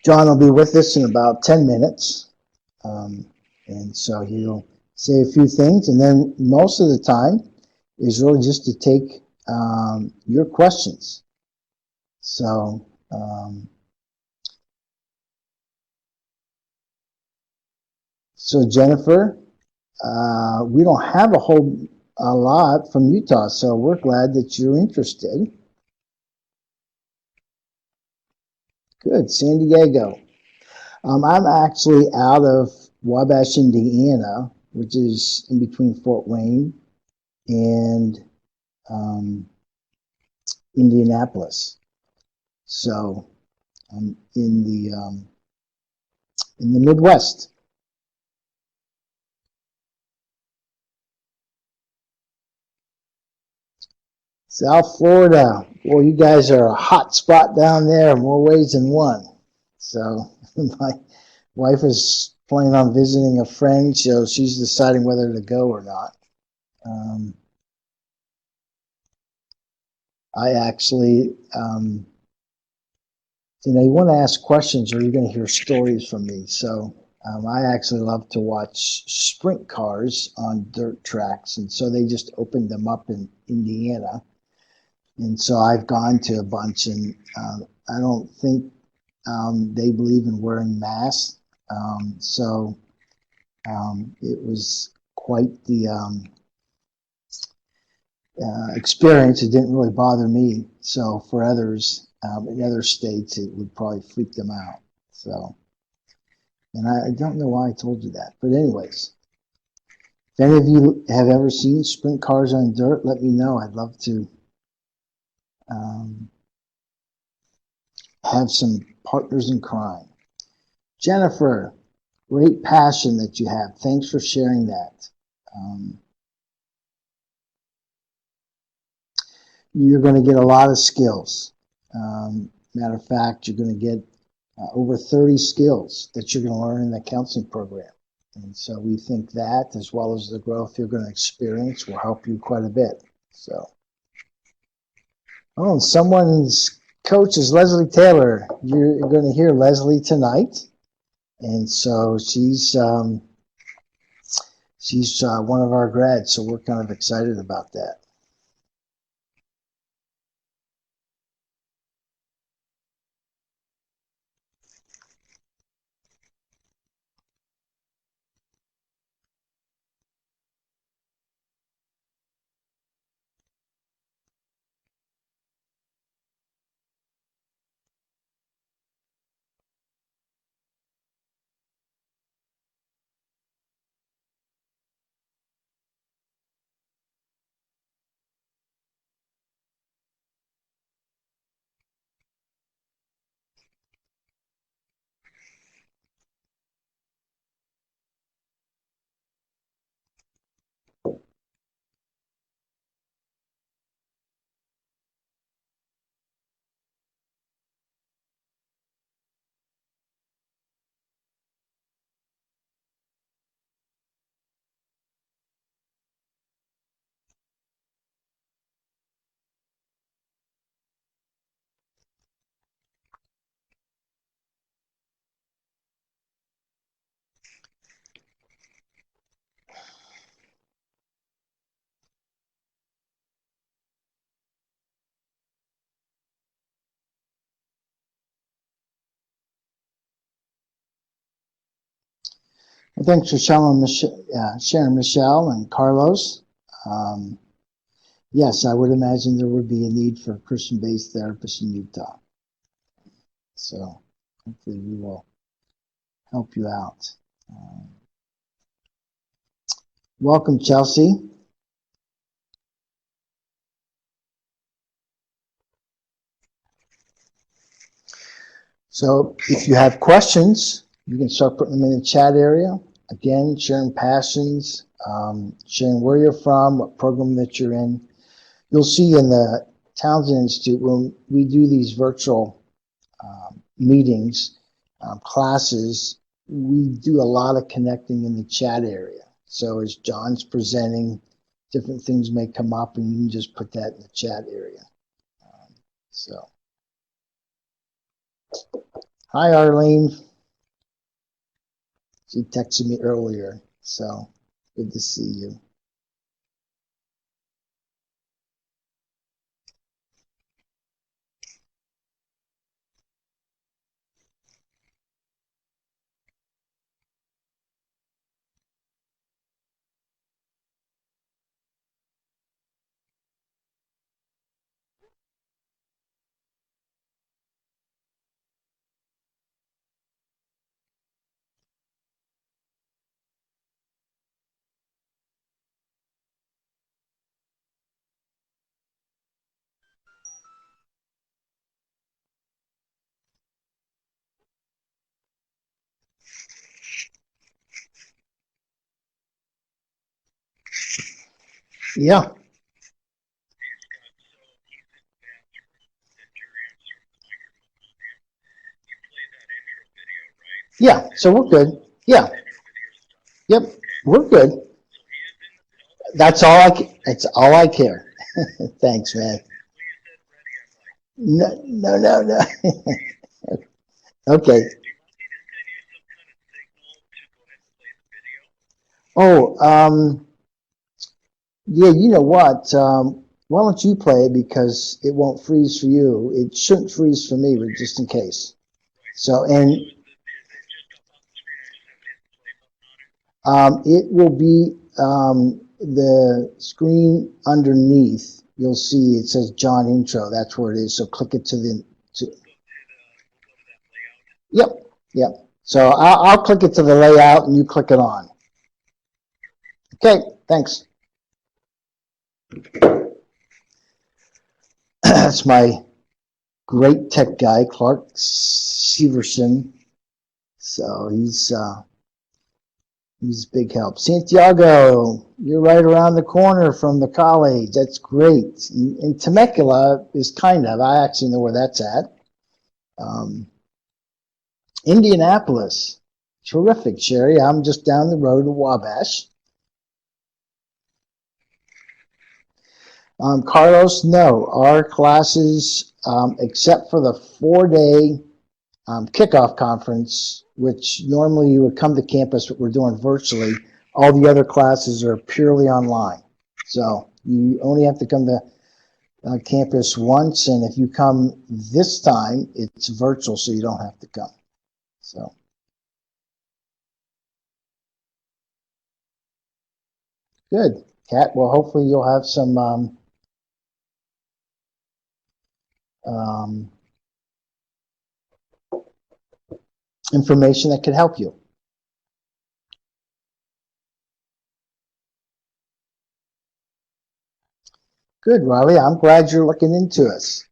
John will be with us in about 10 minutes. And so he'll say a few things, and then most of the time is really just to take your questions. So Jennifer, we don't have a lot from Utah, so we're glad that you're interested. Good, San Diego. I'm actually out of Wabash, Indiana, which is in between Fort Wayne and Indianapolis. So I'm in the Midwest. South Florida. Well, you guys are a hot spot down there in more ways than one. So my wife is planning on visiting a friend, so she's deciding whether to go or not. I actually, you want to ask questions or you're going to hear stories from me. So I actually love to watch sprint cars on dirt tracks. And so they just opened them up in Indiana. And so I've gone to a bunch, and I don't think they believe in wearing masks. So it was quite the experience. It didn't really bother me. So for others in other states, it would probably freak them out. So, and I don't know why I told you that. But anyways, if any of you have ever seen sprint cars on dirt, let me know. I'd love to have some partners in crime. Jennifer, great passion that you have. Thanks for sharing that. You're going to get a lot of skills. Matter of fact, you're going to get over 30 skills that you're going to learn in the counseling program. And so we think that, as well as the growth you're going to experience, will help you quite a bit. So, oh, someone's coach is Leslie Taylor. You're going to hear Leslie tonight. And so she's one of our grads, so we're kind of excited about that. Well, thanks for sharing, Michelle and Carlos. Yes, I would imagine there would be a need for Christian-based therapists in Utah. So hopefully we will help you out. Welcome, Chelsea. So if you have questions, you can start putting them in the chat area. Again, sharing passions, sharing where you're from, what program that you're in. You'll see in the Townsend Institute, when we do these virtual meetings, classes, we do a lot of connecting in the chat area. So as John's presenting, different things may come up, and you can just put that in the chat area. Hi, Arlene. She texted me earlier, so good to see you. Yeah. Yeah, so we're good. Yeah. Yep, we're good. That's all I care. Thanks, man. No, no, no, no. Okay. Oh, yeah, you know what? Why don't you play it because it won't freeze for you. It shouldn't freeze for me, but just in case. So, and it will be the screen underneath. You'll see it says John Intro. That's where it is. So click it to the. To, yep, yep. So I'll click it to the layout, and you click it on. Okay, thanks. That's my great tech guy, Clark Severson. So he's a big help. Santiago, you're right around the corner from the college. That's great. And Temecula is kind of. I actually know where that's at. Indianapolis, terrific, Sherry. I'm just down the road to Wabash. Carlos, no, our classes, except for the 4-day kickoff conference, which normally you would come to campus, but we're doing virtually, all the other classes are purely online. So you only have to come to campus once, and if you come this time, it's virtual, so you don't have to come. So. Good, Kat. Well, hopefully you'll have some information that could help you. Good, Riley. I'm glad you're looking into us.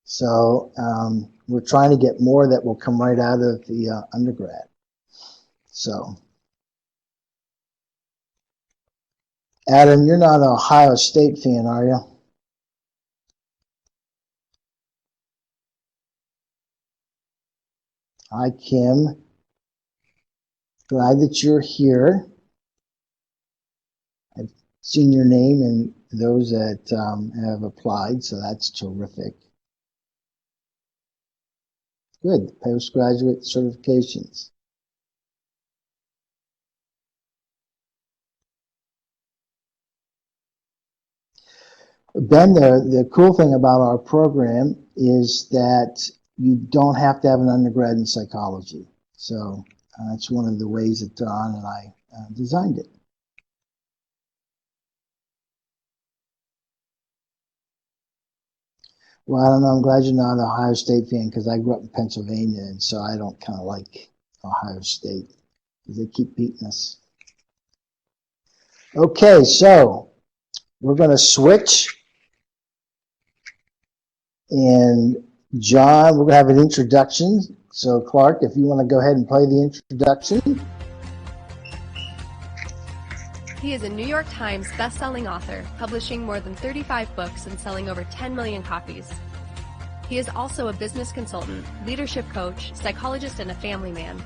So we're trying to get more that will come right out of the undergrad. So, Adam, you're not an Ohio State fan, are you? Hi, Kim. Glad that you're here. I've seen your name and those that have applied, so that's terrific. Good. Postgraduate certifications. Ben, the cool thing about our program is that you don't have to have an undergrad in psychology. So that's one of the ways that Don and I designed it. Well, I don't know. I'm glad you're not an Ohio State fan because I grew up in Pennsylvania, and so I don't kind of like Ohio State because they keep beating us. Okay, so we're going to switch. And John, we're going to have an introduction. So Clark, if you want to go ahead and play the introduction. He is a New York Times best-selling author, publishing more than 35 books and selling over 10 million copies. He is also a business consultant, leadership coach, psychologist, and a family man.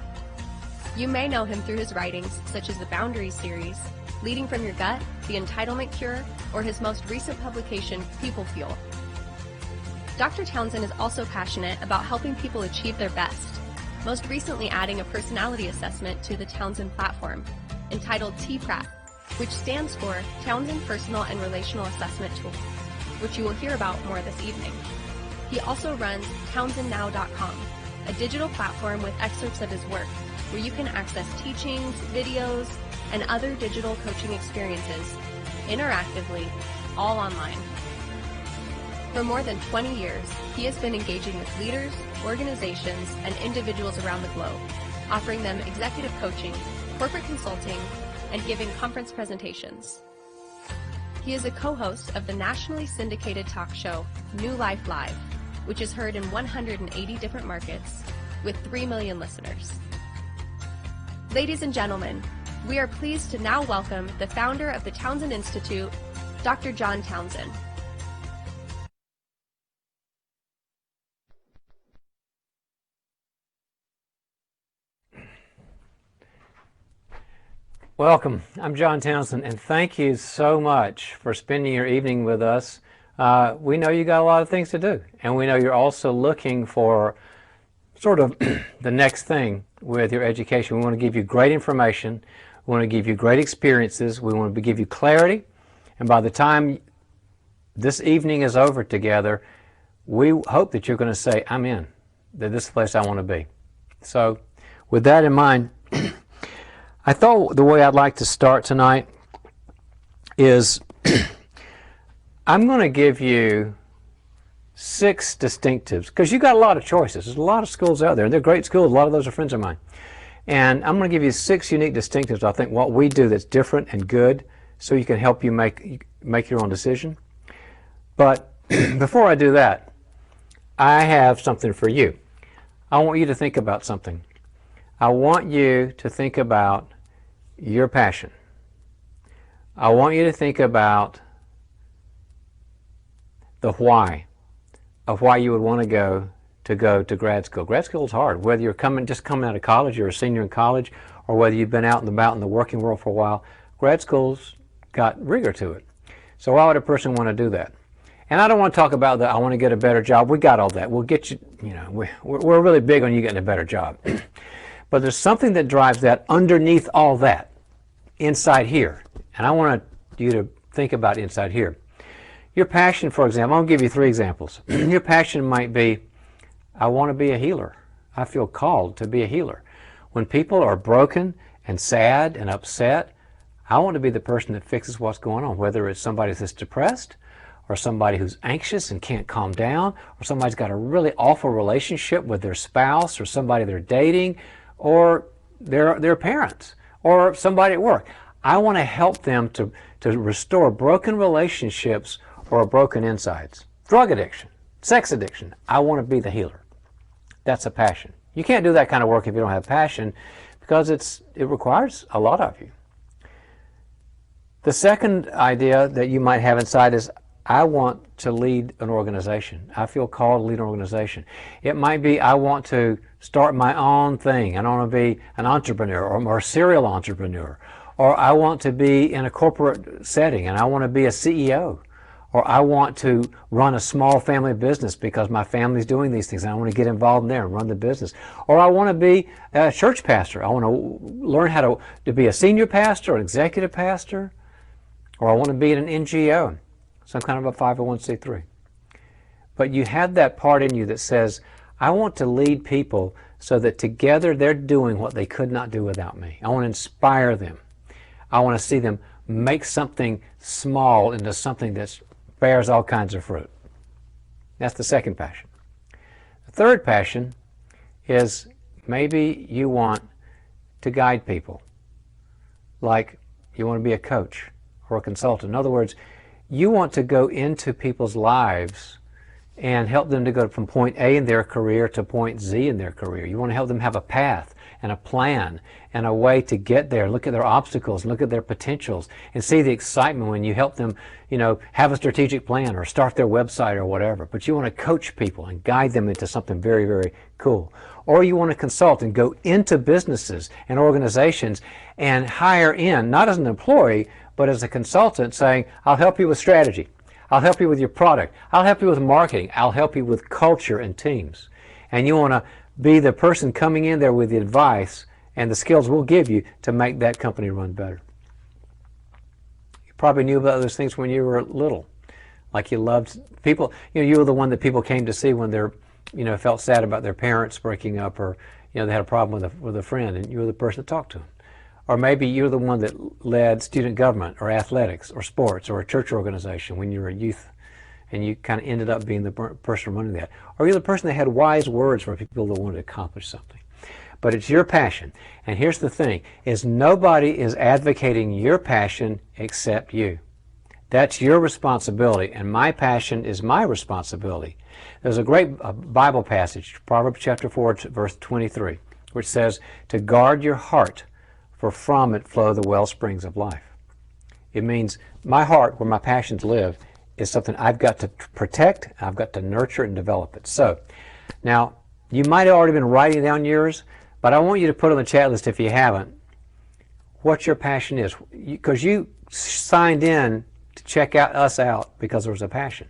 You may know him through his writings, such as the Boundaries series, Leading from Your Gut, The Entitlement Cure, or his most recent publication, People Fuel. Dr. Townsend is also passionate about helping people achieve their best. most recently adding a personality assessment to the Townsend platform, entitled TPRAT, which stands for Townsend Personal and Relational Assessment Tool, which you will hear about more this evening. He also runs townsendnow.com, a digital platform with excerpts of his work, where you can access teachings, videos, and other digital coaching experiences interactively, all online. For more than 20 years, he has been engaging with leaders, organizations, and individuals around the globe, offering them executive coaching, corporate consulting, and giving conference presentations. He is a co-host of the nationally syndicated talk show New Life Live, which is heard in 180 different markets with 3 million listeners. Ladies and gentlemen, we are pleased to now welcome the founder of the Townsend Institute, Dr. John Townsend. Welcome. I'm John Townsend, and thank you so much for spending your evening with us. We know you got a lot of things to do, and we know you're also looking for sort of the next thing with your education. We want to give you great information. We want to give you great experiences. We want to give you clarity. And by the time this evening is over together, we hope that you're going to say, I'm in, that this is the place I want to be. So with that in mind, I thought the way I'd like to start tonight is I'm going to give you 6 distinctives, because you got a lot of choices. There's a lot of schools out there, and they're great schools. A lot of those are friends of mine. And I'm going to give you 6 unique distinctives, I think, what we do that's different and good, so you can help you make your own decision. But before I do that, I have something for you. I want you to think about something. I want you to think about your passion. I want you to think about the why of why you would want to go to grad school. Grad school is hard, whether you're just coming out of college, you're a senior in college, or whether you've been out and about in the working world for a while. Grad school's got rigor to it. So why would a person want to do that? And I don't want to talk about that, I want to get a better job. We got all that. We'll get you, we're really big on you getting a better job. But there's something that drives that underneath all that, inside here. And I want you to think about inside here. Your passion, for example, I'll give you 3 examples. Your passion might be, I want to be a healer. I feel called to be a healer. When people are broken and sad and upset, I want to be the person that fixes what's going on, whether it's somebody that's depressed, or somebody who's anxious and can't calm down, or somebody's got a really awful relationship with their spouse, or somebody they're dating, or their parents, or somebody at work. I want to help them to restore broken relationships or broken insides. Drug addiction, sex addiction. I want to be the healer. That's a passion. You can't do that kind of work if you don't have passion, because it requires a lot of you. The second idea that you might have inside is, I want to lead an organization. I feel called to lead an organization. It might be, I want to start my own thing. I don't want to be an entrepreneur or a serial entrepreneur. Or I want to be in a corporate setting and I want to be a CEO. Or I want to run a small family business because my family's doing these things and I want to get involved in there and run the business. Or I want to be a church pastor. I want to learn how to be a senior pastor or executive pastor. Or I want to be in an NGO. Some kind of a 501c3. But you have that part in you that says, I want to lead people so that together they're doing what they could not do without me. I want to inspire them. I want to see them make something small into something that bears all kinds of fruit. That's the second passion. The third passion is, maybe you want to guide people. Like you want to be a coach or a consultant. In other words, you want to go into people's lives and help them to go from point A in their career to point Z in their career. You want to help them have a path and a plan and a way to get there. Look at their obstacles, look at their potentials, and see the excitement when you help them, have a strategic plan or start their website or whatever. But you want to coach people and guide them into something very, very cool. Or you want to consult and go into businesses and organizations and hire in, not as an employee, but as a consultant, saying, I'll help you with strategy. I'll help you with your product. I'll help you with marketing. I'll help you with culture and teams. And you want to be the person coming in there with the advice and the skills we'll give you to make that company run better. You probably knew about those things when you were little. Like you loved people, you were the one that people came to see when they're, felt sad about their parents breaking up, or, they had a problem with a friend, and you were the person to talk to them. Or maybe you're the one that led student government or athletics or sports or a church organization when you were a youth, and you kind of ended up being the person running that. Or you're the person that had wise words for people that wanted to accomplish something. But it's your passion. And here's the thing, is nobody is advocating your passion except you. That's your responsibility, and my passion is my responsibility. There's a great Bible passage, Proverbs chapter 4, verse 23, which says, to guard your heart, for from it flow the well springs of life. It means my heart, where my passions live, is something I've got to protect, I've got to nurture and develop it. So, now, you might have already been writing down yours, but I want you to put on the chat list, if you haven't, what your passion is. Because you signed in to check us out because there was a passion.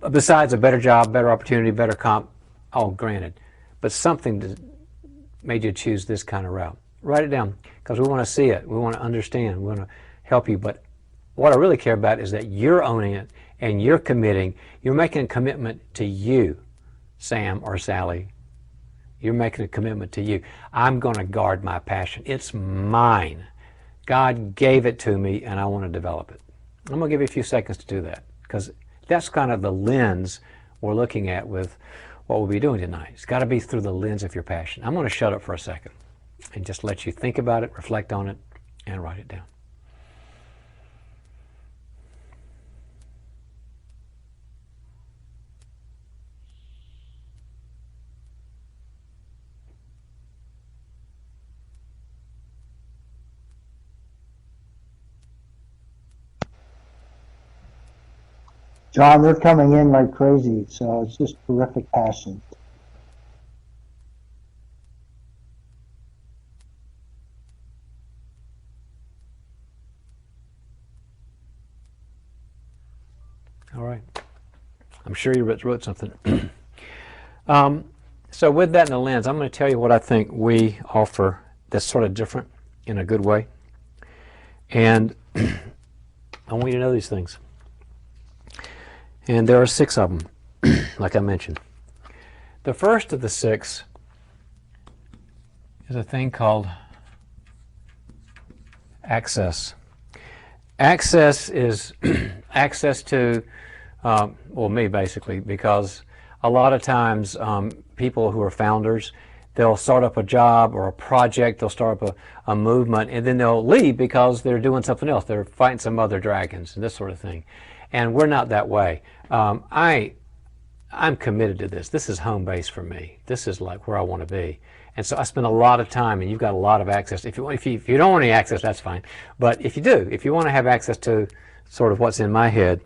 Besides a better job, better opportunity, better comp, all granted. But something that made you choose this kind of route. Write it down, because we want to see it. We want to understand. We want to help you. But what I really care about is that you're owning it and you're committing. You're making a commitment to you, Sam or Sally. You're making a commitment to you. I'm going to guard my passion. It's mine. God gave it to me, and I want to develop it. I'm going to give you a few seconds to do that, because that's kind of the lens we're looking at with what we'll be doing tonight. It's got to be through the lens of your passion. I'm going to shut up for a second and just let you think about it, reflect on it, and write it down. John, they're coming in like crazy, so it's just terrific passion. All right. I'm sure you wrote something. So with that in the lens, I'm going to tell you what I think we offer that's sort of different in a good way. And I want you to know these things. And there are 6 of them, like I mentioned. The first of the 6 is a thing called access. Access is access to, well, me basically, because a lot of times people who are founders, they'll start up a job or a project, they'll start up a movement, and then they'll leave because they're doing something else. They're fighting some other dragons and this sort of thing. And we're not that way. I'm committed to this. This is home base for me. This is like where I want to be. And so I spend a lot of time, and you've got a lot of access. If you don't want any access, that's fine. But if you do, if you want to have access to sort of what's in my head,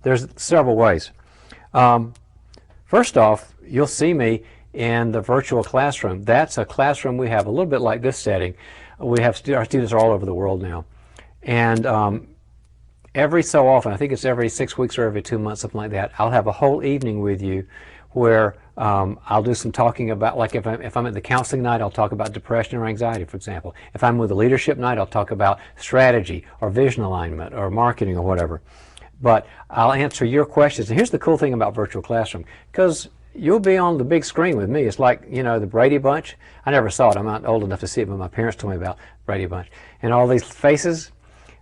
there's several ways. First off, you'll see me in the virtual classroom. That's a classroom we have a little bit like this setting. We have our students are all over the world now. And every so often, I think it's every 6 weeks or every 2 months, something like that, I'll have a whole evening with you where I'll do some talking about, like if I'm at the counseling night, I'll talk about depression or anxiety, for example. If I'm with the leadership night, I'll talk about strategy or vision alignment or marketing or whatever. But I'll answer your questions. And here's the cool thing about virtual classroom, because you'll be on the big screen with me. It's like, the Brady Bunch. I never saw it. I'm not old enough to see it, but my parents told me about Brady Bunch. And all these faces.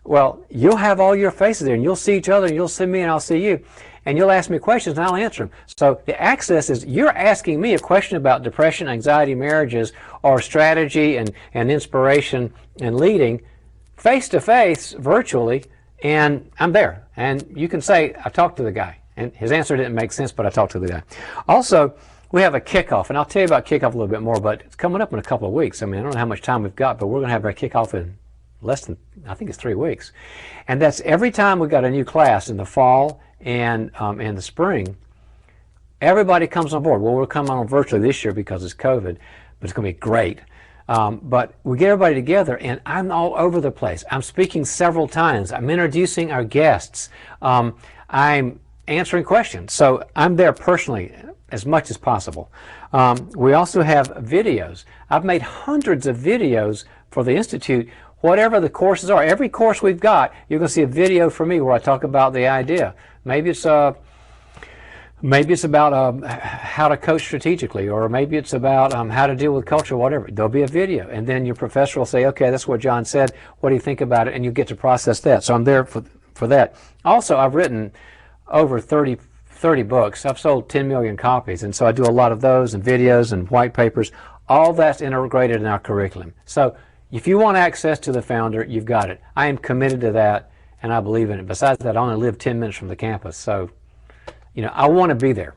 Well, you'll have all your faces there, and you'll see each other, and you'll see me, and I'll see you. And you'll ask me questions, and I'll answer them. So the access is you're asking me a question about depression, anxiety, marriages, or strategy and inspiration and leading face-to-face, virtually, and I'm there. And you can say, I talked to the guy. And his answer didn't make sense, but I talked to the guy. Also, we have a kickoff, and I'll tell you about kickoff a little bit more, but it's coming up in a couple of weeks. I mean, I don't know how much time we've got, but we're going to have our kickoff in less than, I think it's 3 weeks. And that's every time we've got a new class in the fall and in the spring, everybody comes on board. Well, we're coming on virtually this year because it's COVID, but it's going to be great. But we get everybody together, and I'm all over the place. I'm speaking several times. I'm introducing our guests. I'm answering questions. So I'm there personally. as much as possible. We also have videos. I've made hundreds of videos for the Institute. Whatever the courses are, every course we've got, you're going to see a video from me where I talk about the idea. Maybe it's about how to coach strategically, or maybe it's about how to deal with culture, whatever. There'll be a video, and then your professor will say, okay, that's what John said. What do you think about it? And you get to process that. So I'm there for that. Also, I've written over 30 books. I've sold 10 million copies, and so I do a lot of those and videos and white papers. All that's integrated in our curriculum. So if you want access to the Founder, you've got it. I am committed to that, and I believe in it. Besides that, I only live 10 minutes from the campus, so I want to be there.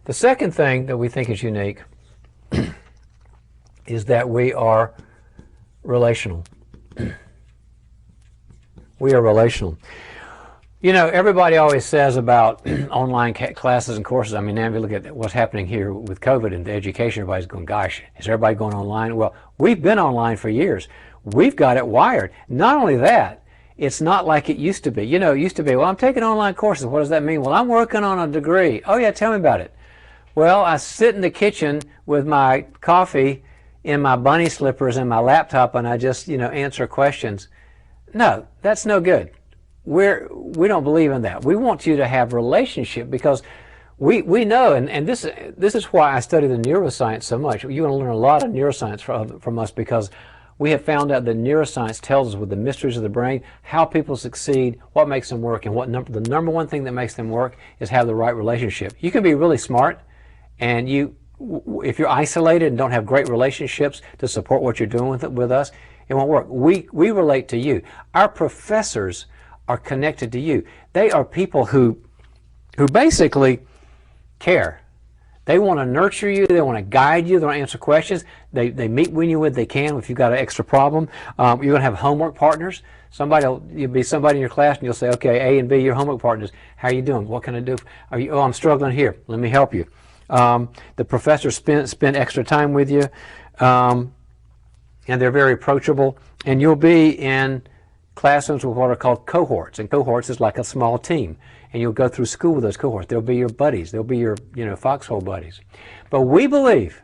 The second thing that we think is unique is that we are relational. We are relational. Everybody always says about online classes and courses. I mean, now if you look at what's happening here with COVID and the education, everybody's going, gosh, is everybody going online? Well, we've been online for years. We've got it wired. Not only that, it's not like it used to be. It used to be, well, I'm taking online courses. What does that mean? Well, I'm working on a degree. Oh, yeah, tell me about it. Well, I sit in the kitchen with my coffee in my bunny slippers and my laptop, and I just, answer questions. No, that's no good. We don't believe in that. We want you to have relationship, because we know, and this is why I study the neuroscience so much. You're going to learn a lot of neuroscience from us, because we have found out that neuroscience tells us, with the mysteries of the brain, how people succeed, what makes them work, and the number one thing that makes them work is have the right relationship. You can be really smart, and if you're isolated and don't have great relationships to support what you're doing with us, it won't work. We relate to you. Our professors are connected to you. They are people who basically care. They want to nurture you. They want to guide you. They want to answer questions. They meet when they can if you've got an extra problem. You're going to have homework partners. You'll be somebody in your class, and you'll say, okay, A and B, your homework partners. How are you doing? What can I do? I'm struggling here. Let me help you. The professors spend extra time with you, and they're very approachable. And you'll be in classrooms with what are called cohorts, and cohorts is like a small team, and you'll go through school with those cohorts. They'll be your buddies. They'll be your foxhole buddies. But we believe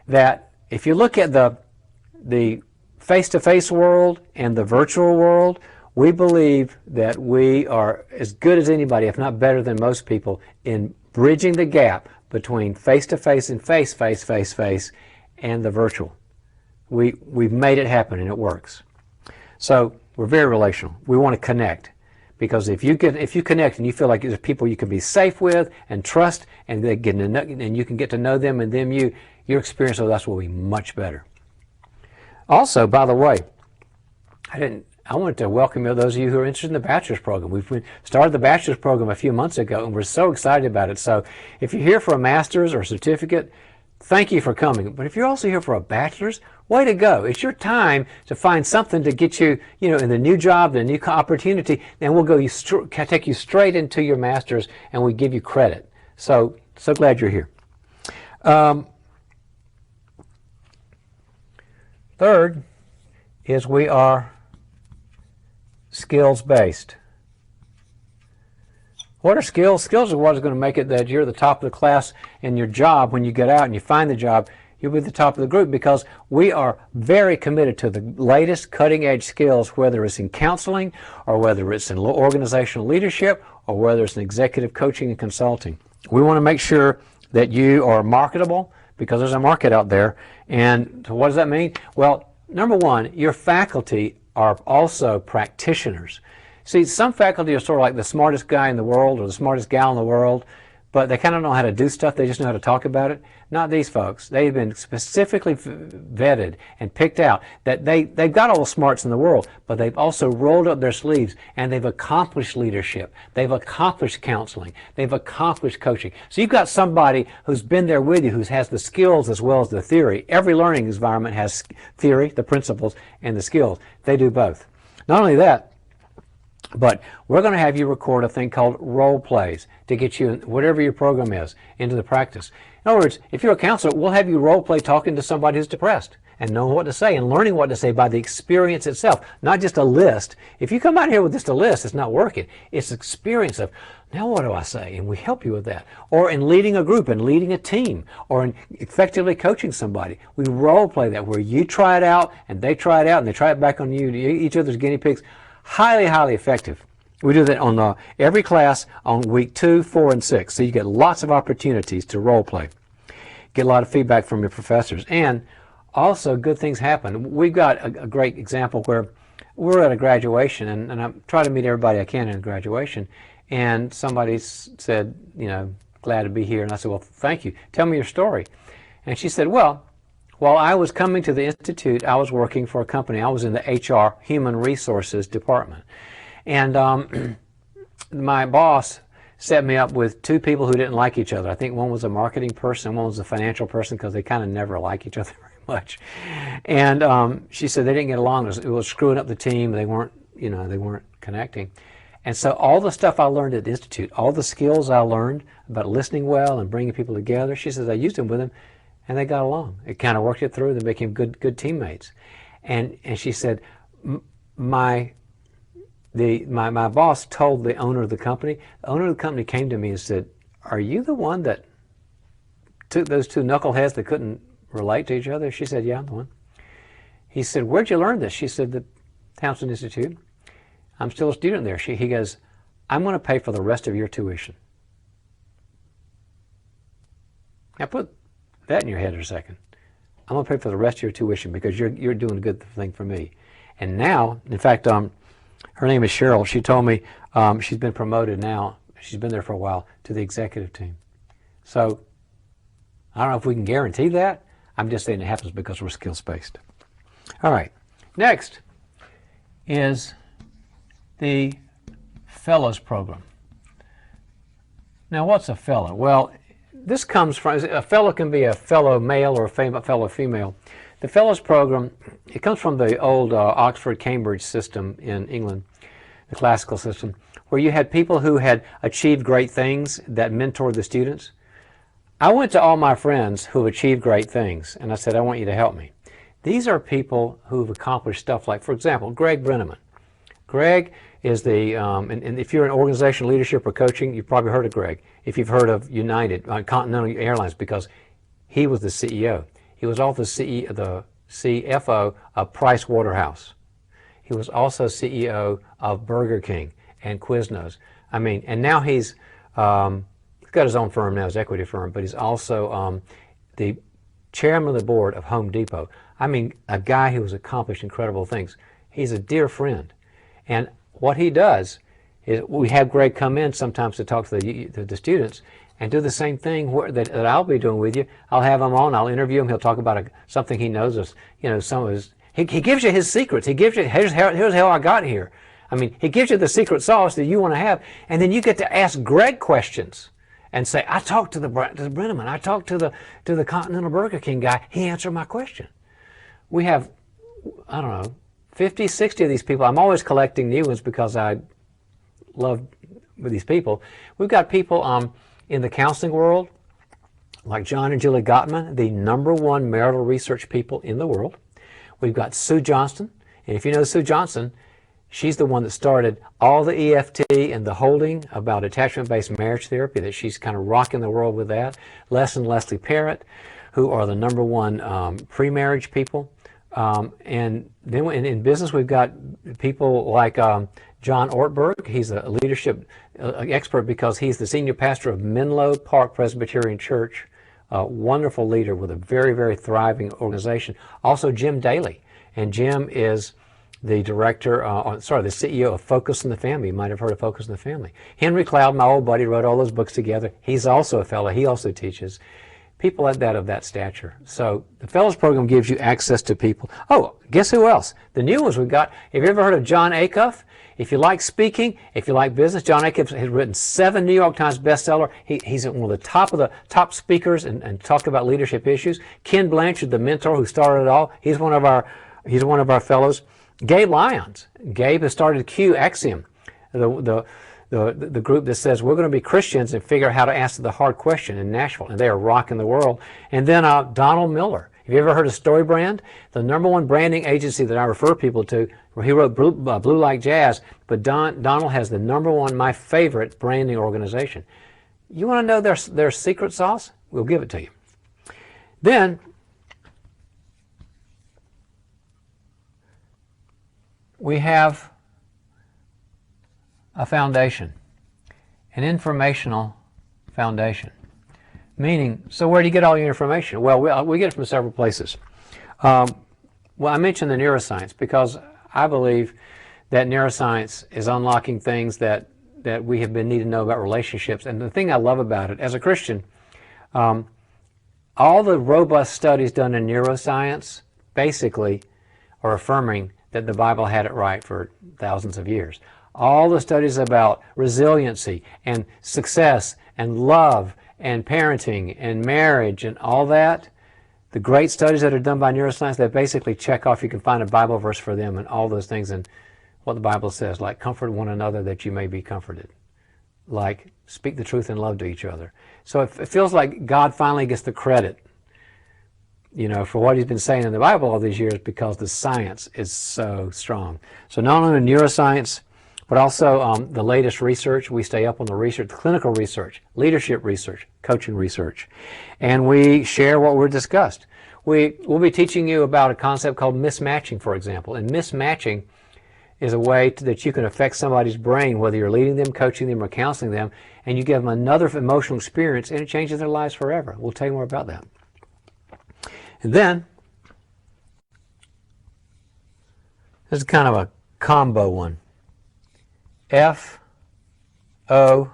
that if you look at the face-to-face world and the virtual world, we believe that we are as good as anybody, if not better than most people, in bridging the gap between face-to-face and face and the virtual. We've made it happen, and it works. So we're very relational. We want to connect, because if you connect and you feel like there's people you can be safe with and trust, and you can get to know them, and them your experience with us will be much better. Also, by the way, I wanted to welcome those of you who are interested in the bachelor's program. We've started the bachelor's program a few months ago, and we're so excited about it. So if you're here for a master's or a certificate, thank you for coming. But if you're also here for a bachelor's, way to go. It's your time to find something to get you, in the new job, the new opportunity, and we'll take you straight into your master's, and we give you credit. So glad you're here. Third is we are skills-based. What are skills? Skills are what is going to make it that you're at the top of the class in your job. When you get out and you find the job, you'll be at the top of the group, because we are very committed to the latest cutting-edge skills, whether it's in counseling, or whether it's in organizational leadership, or whether it's in executive coaching and consulting. We want to make sure that you are marketable, because there's a market out there. And so what does that mean? Well, number one, your faculty are also practitioners. See, some faculty are sort of like the smartest guy in the world or the smartest gal in the world, but they kind of know how to do stuff. They just know how to talk about it. Not these folks. They've been specifically vetted and picked out that they've got all the smarts in the world, but they've also rolled up their sleeves, and they've accomplished leadership. They've accomplished counseling. They've accomplished coaching. So you've got somebody who's been there with you, who has the skills as well as the theory. Every learning environment has theory, the principles, and the skills. They do both. Not only that, but we're going to have you record a thing called role plays to get you, whatever your program is, into the practice. In other words, if you're a counselor, we'll have you role play talking to somebody who's depressed, and knowing what to say and learning what to say by the experience itself, not just a list. If you come out here with just a list, it's not working. It's experience of, now what do I say? And we help you with that. Or in leading a group and leading a team, or in effectively coaching somebody. We role play that where you try it out and they try it out and they try it back on you, each other's guinea pigs. Highly, highly effective. We do that on every class on week 2, 4, and 6. So you get lots of opportunities to role play. Get a lot of feedback from your professors. And also good things happen. We've got a great example where we're at a graduation, and I try to meet everybody I can in a graduation. And somebody said, you know, glad to be here. And I said, well, thank you. Tell me your story. And she said, well, while I was coming to the Institute, I was working for a company. I was in the HR, Human Resources Department. And my boss set me up with 2 people who didn't like each other. I think one was a marketing person, one was a financial person, because they kind of never like each other very much. And she said they didn't get along. It was screwing up the team. They weren't, you know, they weren't connecting. And so all the stuff I learned at the Institute, all the skills I learned about listening well and bringing people together, she says I used them with them, and they got along. It kind of worked it through. They became good teammates. And she said, my boss told the owner of the company. The owner of the company came to me and said, are you the one that took those 2 knuckleheads that couldn't relate to each other? She said, yeah, I'm the one. He said, where'd you learn this? She said, the Townsend Institute. I'm still a student there. He goes, I'm going to pay for the rest of your tuition. Now put that in your head for a second. I'm going to pay for the rest of your tuition because you're doing a good thing for me. And now, in fact, her name is Cheryl. She told me she's been promoted now. She's been there for a while to the executive team. So I don't know if we can guarantee that. I'm just saying it happens because we're skills-based. All right. Next is the Fellows Program. Now, what's a fellow? Well, this comes from, a fellow can be a fellow male or a fellow female. The Fellows Program, it comes from the old Oxford-Cambridge system in England, the classical system, where you had people who had achieved great things that mentored the students. I went to all my friends who have achieved great things, and I said, I want you to help me. These are people who've accomplished stuff like, for example, Greg Brenneman. Greg is the, and if you're in organizational leadership or coaching, you've probably heard of Greg. If you've heard of United, Continental Airlines, because he was the CEO. He was also the CFO of Price Waterhouse. He was also CEO of Burger King and Quiznos. I mean, and now he's got his own firm now, his equity firm, but he's also the chairman of the board of Home Depot. I mean, a guy who has accomplished incredible things. He's a dear friend. And what he does is we have Greg come in sometimes to talk to the students and do the same thing that I'll be doing with you. I'll have him on, I'll interview him, he'll talk about something he knows, you know, some of his, he gives you his secrets. He gives you, here's how I got here. I mean, he gives you the secret sauce that you want to have, and then you get to ask Greg questions and say, I talked to the Brenneman, I talked to the Continental Burger King guy, he answered my question. We have, I don't know, 50, 60 of these people. I'm always collecting new ones because I love with these people. We've got people in the counseling world, like John and Julie Gottman, the #1 marital research people in the world. We've got Sue Johnston, and if you know Sue Johnston, she's the one that started all the EFT and the holding about attachment-based marriage therapy, that she's kind of rocking the world with that. Les and Leslie Parrott, who are the #1 pre-marriage people. And then in business, we've got people like John Ortberg. He's a leadership expert because he's the senior pastor of Menlo Park Presbyterian Church, a wonderful leader with a very, very thriving organization. Also Jim Daly, and Jim is the director, the CEO of Focus on the Family. You might have heard of Focus on the Family. Henry Cloud, my old buddy, wrote all those books together. He's also a fellow. He also teaches. People like that of that stature. So the Fellows Program gives you access to people. Oh, guess who else? The new ones we've got. Have you ever heard of John Acuff? If you like speaking, if you like business, John Acuff has written 7 New York Times bestseller. He's one of the top speakers and talk about leadership issues. Ken Blanchard, the mentor who started it all, he's one of our fellows. Gabe Lyons. Gabe has started Q Axiom, the group that says we're going to be Christians and figure out how to answer the hard question in Nashville, and they are rocking the world. And then Donald Miller Have you ever heard of StoryBrand? The #1 branding agency that I refer people to, where he wrote Blue Like Jazz, but Donald has the #1, my favorite branding organization. You want to know their secret sauce? We'll give it to you. Then we have a foundation, an informational foundation. Meaning, so where do you get all your information? Well, we get it from several places. Well, I mentioned the neuroscience because I believe that neuroscience is unlocking things that we have been needing to know about relationships. And the thing I love about it, as a Christian, all the robust studies done in neuroscience basically are affirming that the Bible had it right for thousands of years. All the studies about resiliency and success and love and parenting and marriage and all that, the great studies that are done by neuroscience, they basically check off, you can find a Bible verse for them and all those things, and what the Bible says, like comfort one another that you may be comforted, like speak the truth in love to each other. So it feels like God finally gets the credit, you know, for what he's been saying in the Bible all these years, because the science is so strong. So not only neuroscience, but also the latest research. We stay up on the research, the clinical research, leadership research, coaching research, and we share what we're discussed. We'll be teaching you about a concept called mismatching, for example. And mismatching is a way that you can affect somebody's brain, whether you're leading them, coaching them, or counseling them, and you give them another emotional experience, and it changes their lives forever. We'll tell you more about that. And then, this is kind of a combo one. F, O,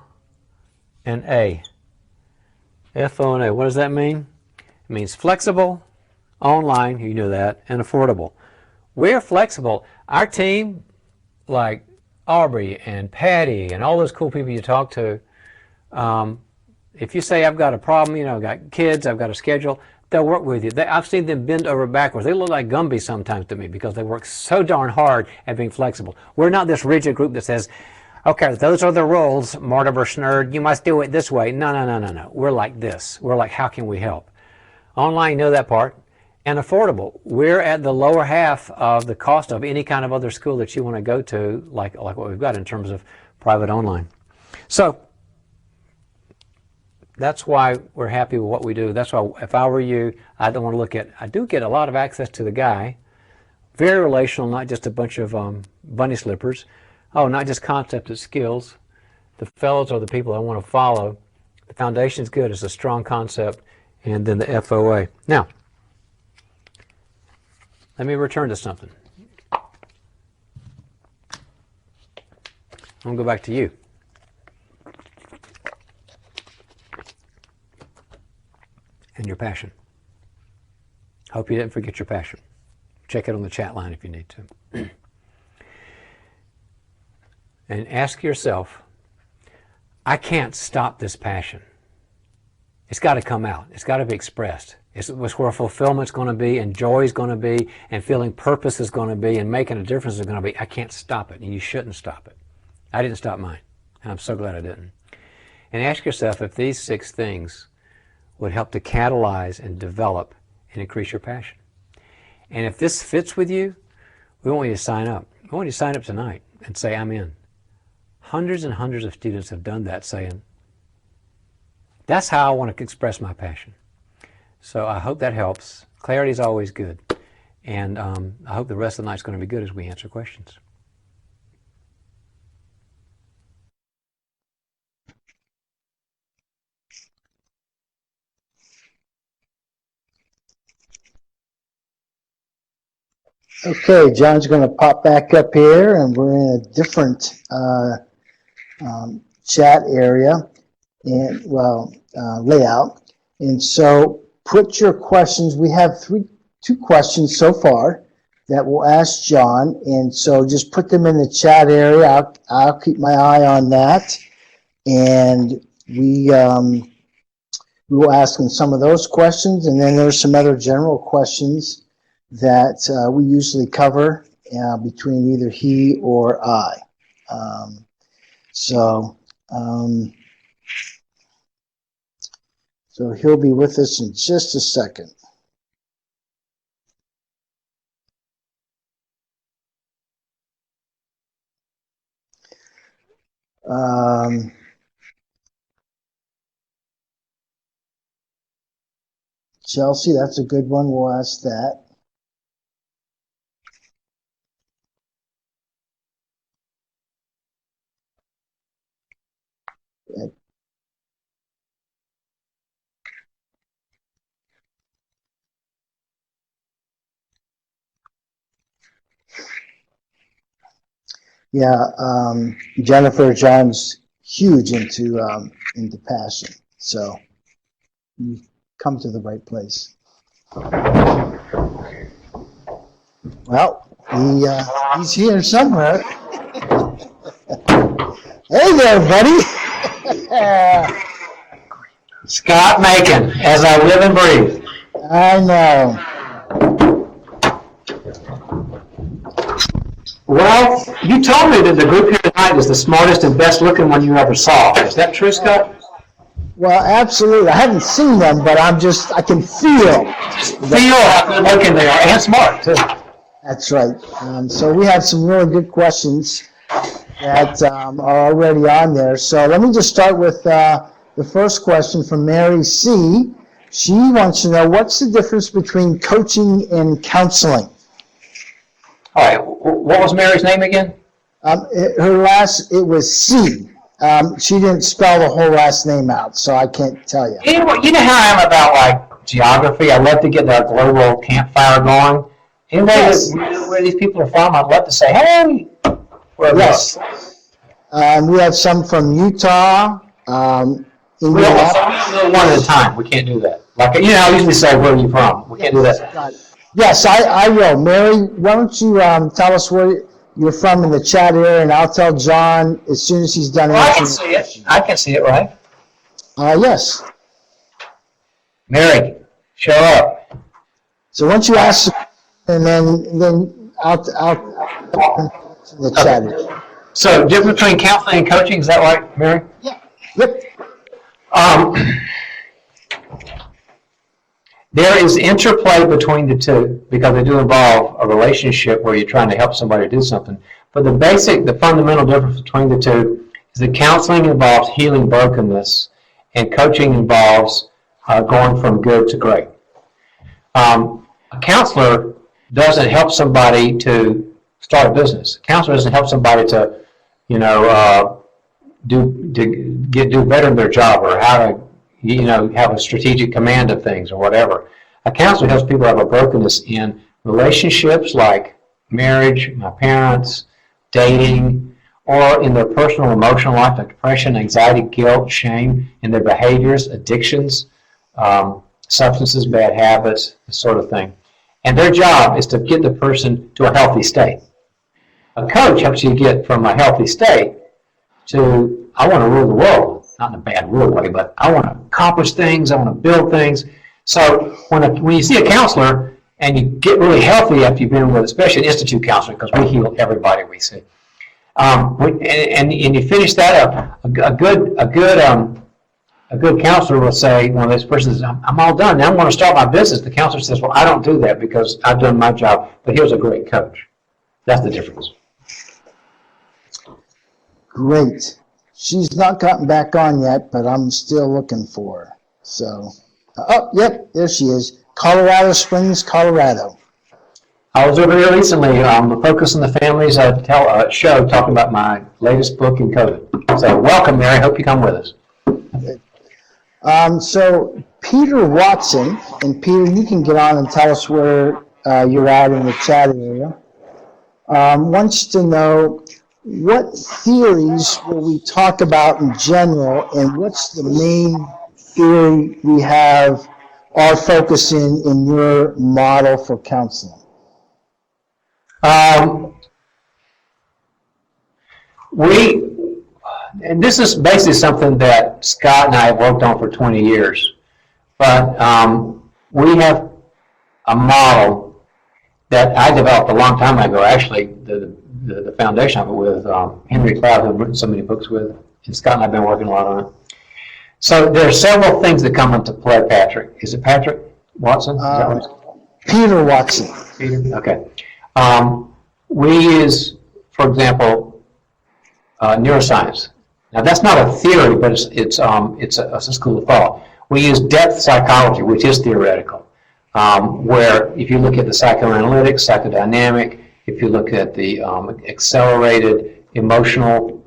and A. F, O, and A. What does that mean? It means flexible, online, you know that, and affordable. We're flexible. Our team, like Aubrey and Patty and all those cool people you talk to, if you say, I've got a problem, you know, I've got kids, I've got a schedule, they'll work with you. I've seen them bend over backwards. They look like Gumby sometimes to me because they work so darn hard at being flexible. We're not this rigid group that says, okay, those are the rules, Mortimer Snerd, you must do it this way. No, no, no, no, no. We're like this. We're like, how can we help? Online, you know that part. And affordable. We're at the lower half of the cost of any kind of other school that you want to go to, like what we've got in terms of private online. So that's why we're happy with what we do. That's why if I were you, I don't want to look at, I do get a lot of access to the guy. Very relational, not just a bunch of bunny slippers. Oh, not just concepts, it's skills. The fellows are the people I want to follow. The foundation's good, it's a strong concept, and then the FOA. Now, let me return to something. I'm going to go back to you. And your passion. Hope you didn't forget your passion. Check it on the chat line if you need to. And ask yourself, I can't stop this passion. It's got to come out. It's got to be expressed. It's where fulfillment's going to be, and joy is going to be, and feeling purpose is going to be, and making a difference is going to be. I can't stop it, and you shouldn't stop it. I didn't stop mine, and I'm so glad I didn't. And ask yourself if these 6 things would help to catalyze and develop and increase your passion. And if this fits with you, we want you to sign up. We want you to sign up tonight and say, I'm in. Hundreds and hundreds of students have done that, saying, that's how I want to express my passion. So I hope that helps. Clarity is always good. And I hope the rest of the night's going to be good as we answer questions. Okay, John's going to pop back up here, and we're in a different chat area and layout. And so put your questions. We have 2 questions so far that we'll ask John, and so just put them in the chat area. I'll keep my eye on that, and we will ask him some of those questions, and then there's some other general questions that we usually cover between either he or I. So he'll be with us in just a second. Um, Chelsea, that's a good one. We'll ask that. Yeah, Jennifer John's huge into passion. So you've come to the right place. Well, he's here somewhere. Hey there, buddy. Scott Macon, as I live and breathe. I know. Well, you told me that the group here tonight is the smartest and best looking one you ever saw. Is that true, Scott? Well, absolutely. I haven't seen them, but I can feel. Feel how good looking they are, and smart, too. That's right. So we have some really good questions that are already on there. So let me just start with the first question from Mary C. She wants to know, what's the difference between coaching and counseling? All right, what was Mary's name again? It was C. She didn't spell the whole last name out, so I can't tell you. You know how I am about, like, geography? I love to get that global campfire going. Anyway, Yes. where these people are from, I'd love to say, hey, where Yes. We have some from Utah, We'll Indianapolis. do one at a time. We can't do that. Like, you know, I usually say, where are you from? We can't do that. Yes, I will. Mary, why don't you tell us where you're from in the chat area, and I'll tell John as soon as he's done Well, I can answering. see it. I can see it, right? Yes. Mary, show up. So once you ask, and then I'll in the chat area. So, difference between counseling and coaching, is that right, Mary? Yep. There is interplay between the two because they do involve a relationship where you're trying to help somebody do something. But the fundamental difference between the two is that counseling involves healing brokenness and coaching involves going from good to great. A counselor doesn't help somebody to start a business. A counselor doesn't help somebody to, do better in their job or how to, have a strategic command of things or whatever. A counselor helps people have a brokenness in relationships like marriage, my parents, dating, or in their personal emotional life like depression, anxiety, guilt, shame, in their behaviors, addictions, substances, bad habits, this sort of thing. And their job is to get the person to a healthy state. A coach helps you get from a healthy state to, I want to rule the world. Not in a bad rule way, but I want to accomplish things, I want to build things. So when you see a counselor and you get really healthy after you've been with, especially an institute counselor, because we heal everybody we see, and you finish that up, a good counselor will say, when this person says, I'm all done, now I want to start my business. The counselor says, well, I don't do that because I've done my job, but here's a great coach. That's the difference. Great. She's not gotten back on yet, but I'm still looking for her. So, yep, there she is. Colorado Springs, Colorado. I was over here recently, the Focus on the Families show talking about my latest book in COVID. So welcome, Mary. Hope you come with us. So Peter Watson, and Peter, you can get on and tell us where you're at in the chat area, wants to know, what theories will we talk about in general, and what's the main theory we have our focus in your model for counseling? And this is basically something that Scott and I have worked on for 20 years, but we have a model that I developed a long time ago, actually, the foundation of it with Henry Cloud, who I've written so many books with, and Scott and I have been working a lot on it. So there are several things that come into play, Patrick. Is it Patrick Watson? Is that right? Peter Watson. Peter? Okay. We use, for example, neuroscience. Now that's not a theory, but it's a school of thought. We use depth psychology, which is theoretical, where if you look at the psychoanalytic, psychodynamic, if you look at the accelerated emotional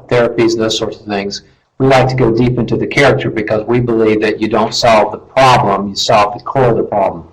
therapies, those sorts of things, we like to go deep into the character because we believe that you don't solve the problem, you solve the core of the problem.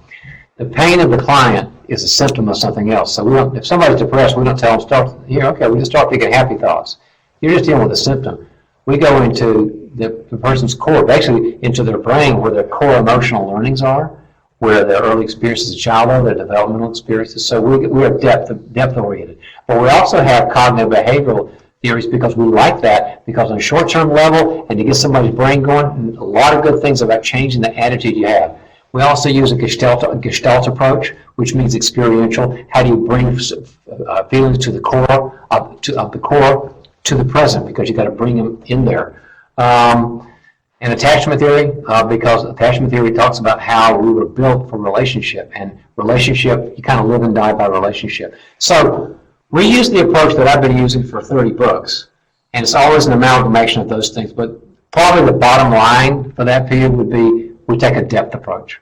The pain of the client is a symptom of something else. So we don't, if somebody's depressed, we don't tell them start here. Okay, we just start thinking happy thoughts. You're just dealing with a symptom. We go into the person's core, basically into their brain, where their core emotional learnings are, where their early experiences of childhood, their developmental experiences. So we're depth oriented, but we also have cognitive behavioral theories because we like that, because on a short-term level and to get somebody's brain going, a lot of good things about changing the attitude you have. We also use a Gestalt approach, which means experiential. How do you bring feelings to the core, of the core to the present, because you got to bring them in there. And attachment theory, because attachment theory talks about how we were built for relationship, and relationship, you kind of live and die by relationship. So we use the approach that I've been using for 30 books, and it's always an amalgamation of those things, but probably the bottom line for that period would be we take a depth approach.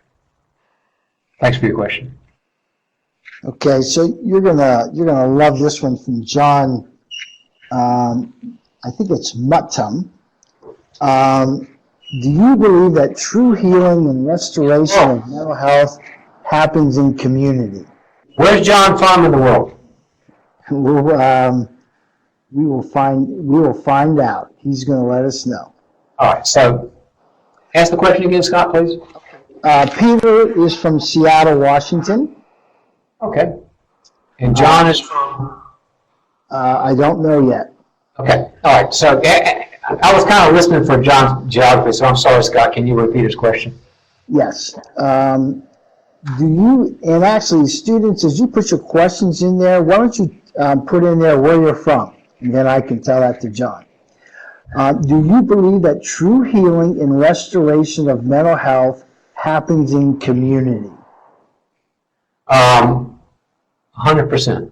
Thanks for your question. Okay, so you're gonna love this one from John. I think it's Muttum. Do you believe that true healing and restoration of mental health happens in community? Where's John from in the world? We will find out. He's going to let us know. All right, so ask the question again, Scott, please. Peter is from Seattle, Washington. Okay. And John is from? I don't know yet. Okay. All right. So I was kind of listening for John's geography, so I'm sorry, Scott. Can you repeat his question? Yes. Do you, and actually, students, as you put your questions in there, why don't you put in there where you're from, and then I can tell that to John. Do you believe that true healing and restoration of mental health happens in community? 100%.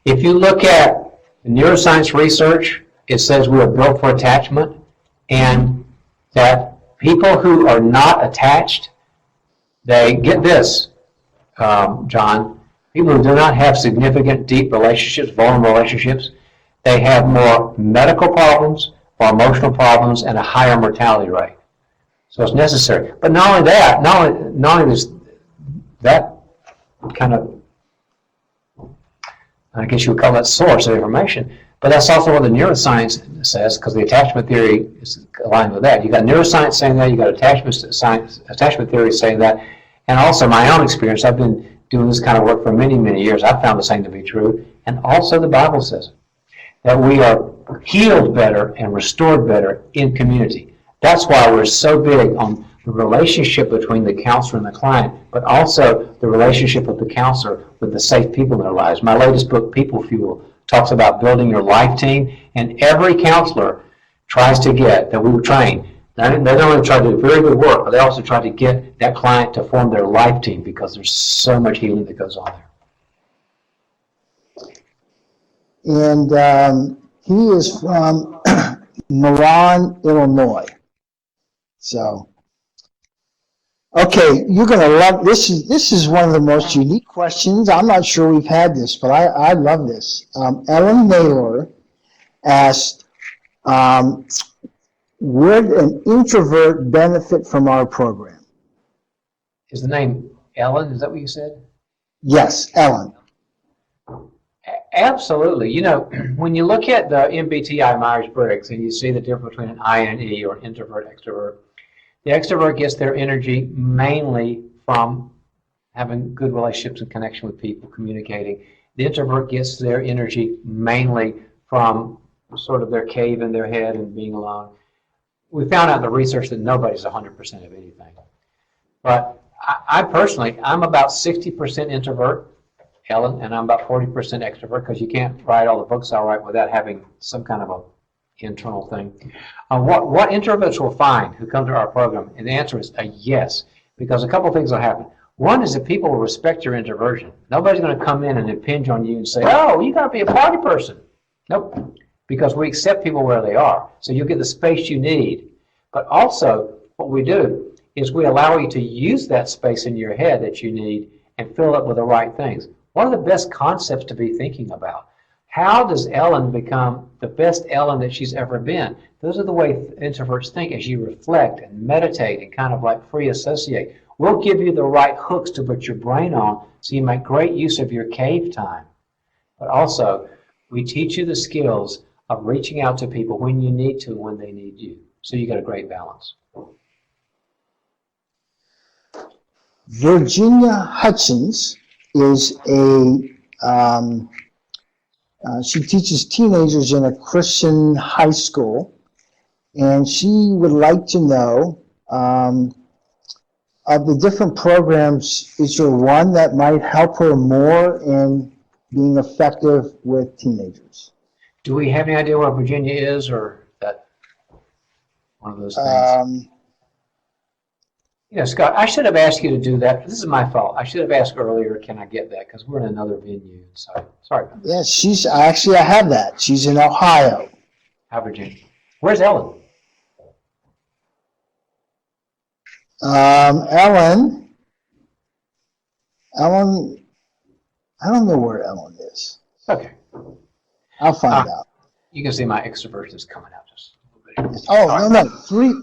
If you look at neuroscience research, it says we are built for attachment, and that people who are not attached, they get this, John, people who do not have significant, deep relationships, vulnerable relationships, they have more medical problems, more emotional problems, and a higher mortality rate. So it's necessary. But not only that, not only is that kind of, I guess you would call that source of information, but that's also what the neuroscience says, because the attachment theory is aligned with that. You got neuroscience saying that, you got attachment theory saying that, and also my own experience. I've been doing this kind of work for many, many years. I've found the same to be true, and also the Bible says it, that we are healed better and restored better in community. That's why we're so big on the relationship between the counselor and the client, but also the relationship of the counselor with the safe people in their lives. My latest book, People Fuel, talks about building your life team, and every counselor tries to get, that we were trained, they not only try to do very good work, but they also try to get that client to form their life team, because there's so much healing that goes on there. And he is from Milan, Illinois. So, okay, you're going to love this. This is one of the most unique questions. I'm not sure we've had this, but I love this. Ellen Naylor asked, would an introvert benefit from our program? Is the name Ellen? Is that what you said? Yes, Ellen. Absolutely. You know, when you look at the MBTI Myers-Briggs and you see the difference between an I and an E, or introvert, extrovert, the extrovert gets their energy mainly from having good relationships and connection with people, communicating. The introvert gets their energy mainly from sort of their cave in their head and being alone. We found out in the research that nobody's 100% of anything. But I personally, I'm about 60% introvert, Ellen, and I'm about 40% extrovert, because you can't write all the books I write without having some kind of a internal thing. What introverts will find who come to our program, and the answer is a yes, because a couple of things will happen. One is that people will respect your introversion. Nobody's going to come in and impinge on you and say, oh, you got to be a party person. Nope. because we accept people where they are. So you get the space you need. But also, what we do is we allow you to use that space in your head that you need and fill it with the right things. One of the best concepts to be thinking about. How does Ellen become the best Ellen that she's ever been? Those are the way introverts think as you reflect and meditate and kind of like free associate. We'll give you the right hooks to put your brain on so you make great use of your cave time. But also, we teach you the skills of reaching out to people when you need to, when they need you. So you get a great balance. Virginia Hutchins is she teaches teenagers in a Christian high school, and she would like to know, of the different programs, is there one that might help her more in being effective with teenagers? Do we have any idea where Virginia is, or that one of those things? You know, Scott, I should have asked you to do that. This is my fault. I should have asked earlier, can I get that? Because we're in another venue. So, sorry about that. Yeah, I have that. She's in Ohio. How, Virginia? Where's Ellen? Ellen, I don't know where Ellen is. Okay. I'll find out. You can see my extroversion is coming out just a little bit. Oh, no.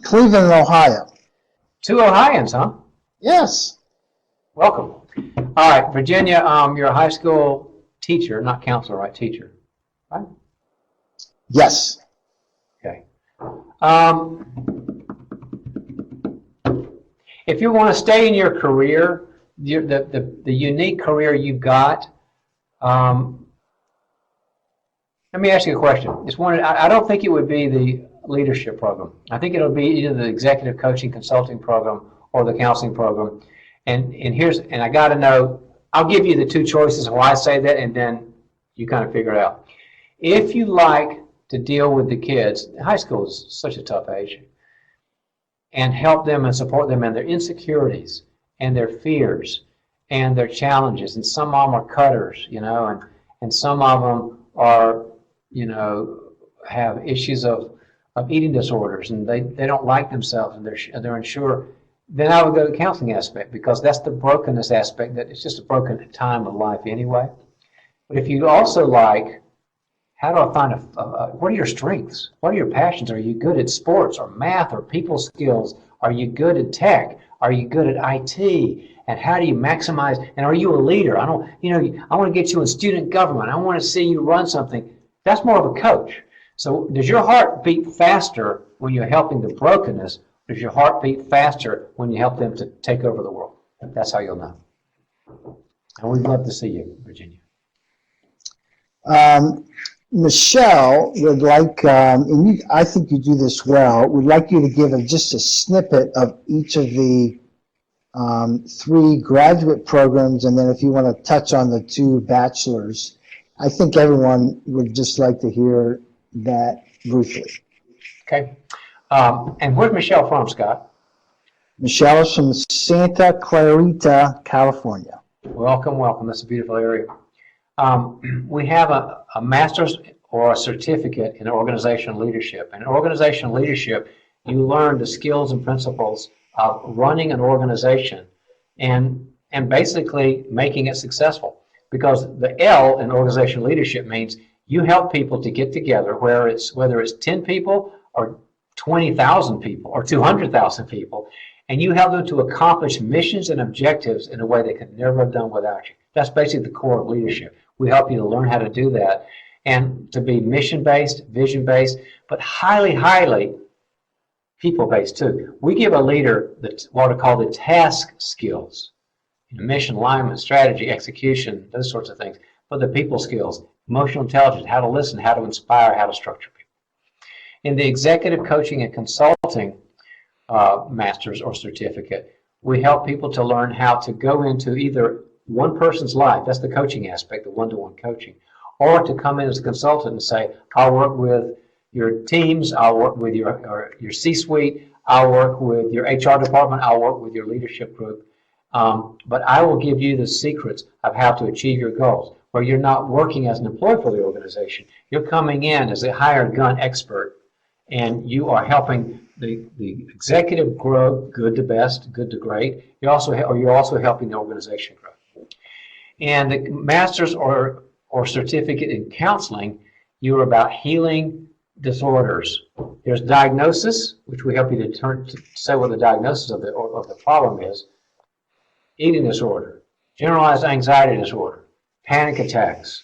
Cleveland, Ohio. 2 Ohioans, huh? Yes. Welcome. All right, Virginia, you're a high school teacher, not counselor, right? Teacher, right? Yes. Okay. If you want to stay in your career, the unique career you've got, let me ask you a question. I don't think it would be the leadership program. I think it'll be either the executive coaching consulting program or the counseling program. And I got to know, I'll give you the 2 choices why I say that, and then you kind of figure it out. If you like to deal with the kids, high school is such a tough age, and help them and support them in their insecurities and their fears and their challenges, and some of them are cutters, and some of them are, have issues of eating disorders, and they don't like themselves, and they're unsure, then I would go to the counseling aspect, because that's the brokenness aspect, that it's just a broken time of life anyway. But if you also like, how do I find what are your strengths? What are your passions? Are you good at sports or math or people skills? Are you good at tech? Are you good at IT? And how do you maximize? And are you a leader? I want to get you in student government. I want to see you run something. That's more of a coach. So does your heart beat faster when you're helping the brokenness? Or does your heart beat faster when you help them to take over the world? That's how you'll know. And we'd love to see you, Virginia. Michelle would like, and I think you do this well, would like you to give just a snippet of each of the 3 graduate programs, and then if you want to touch on the 2 bachelors. I think everyone would just like to hear that briefly. Okay. And where's Michelle from, Scott? Michelle is from Santa Clarita, California. Welcome, welcome. That's a beautiful area. We have a master's or a certificate in organizational leadership. And in organizational leadership, you learn the skills and principles of running an organization and basically making it successful. Because the L in organizational leadership means you help people to get together, whether it's 10 people or 20,000 people or 200,000 people, and you help them to accomplish missions and objectives in a way they could never have done without you. That's basically the core of leadership. We help you to learn how to do that and to be mission-based, vision-based, but highly, highly people-based too. We give a leader what are called the task skills, mission alignment, strategy, execution, those sorts of things, but the people skills, emotional intelligence, how to listen, how to inspire, how to structure people. In the executive coaching and consulting master's or certificate, we help people to learn how to go into either one person's life, that's the coaching aspect, the one-to-one coaching, or to come in as a consultant and say, I'll work with your teams, I'll work with your C-suite, I'll work with your HR department, I'll work with your leadership group, but I will give you the secrets of how to achieve your goals. where you're not working as an employee for the organization. You're coming in as a hired gun expert, and you are helping the executive grow good to best, good to great. You're also helping the organization grow. And the master's or certificate in counseling, you're about healing disorders. There's diagnosis, which we help you to say what the diagnosis of the problem is. Eating disorder, generalized anxiety disorder, panic attacks,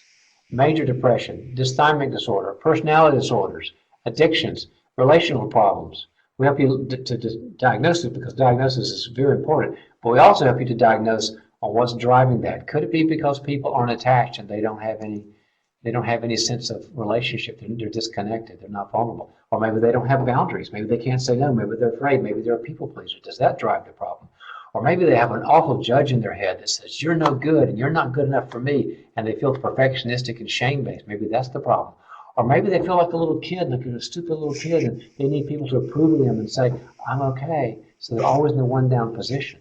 major depression, dysthymic disorder, personality disorders, addictions, relational problems. We help you to diagnose it, because diagnosis is very important, but we also help you to diagnose on what's driving that. Could it be because people aren't attached and they don't have any sense of relationship? They're disconnected. They're not vulnerable. Or maybe they don't have boundaries. Maybe they can't say no. Maybe they're afraid. Maybe they're a people pleaser. Does that drive the problem? Or maybe they have an awful judge in their head that says, you're no good and you're not good enough for me, and they feel perfectionistic and shame-based. Maybe that's the problem. Or maybe they feel like a little kid, like a stupid little kid, and they need people to approve of them and say, I'm okay. So they're always in the one-down position.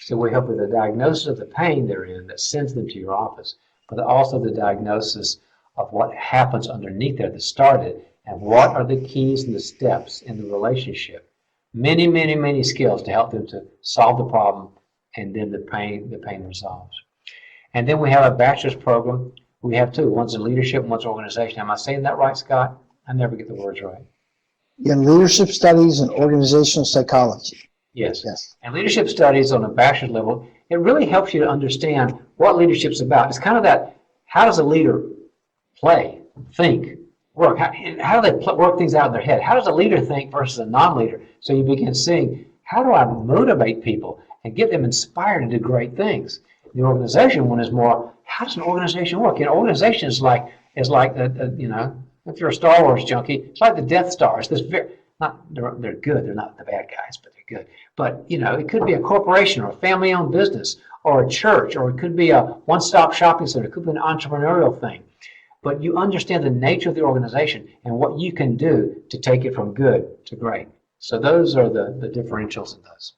So we help with the diagnosis of the pain they're in that sends them to your office, but also the diagnosis of what happens underneath there that started, and what are the keys and the steps in the relationship. Many, many, many skills to help them to solve the problem, and then the pain resolves. And then we have a bachelor's program. We have two. One's in leadership and one's organization. Am I saying that right, Scott? I never get the words right. In leadership studies and organizational psychology. Yes. Yes. And leadership studies on a bachelor's level, it really helps you to understand what leadership's about. It's kind of that, how does a leader play, think, work? How do they work things out in their head? How does a leader think versus a non-leader? So you begin seeing, how do I motivate people and get them inspired to do great things? The organization one is more, how does an organization work? An organization is like if you're a Star Wars junkie, it's like the Death Star. It's this they're good. They're not the bad guys, but they're good. But it could be a corporation or a family-owned business or a church, or it could be a one-stop shopping center. It could be an entrepreneurial thing. But you understand the nature of the organization and what you can do to take it from good to great. So those are the differentials in those.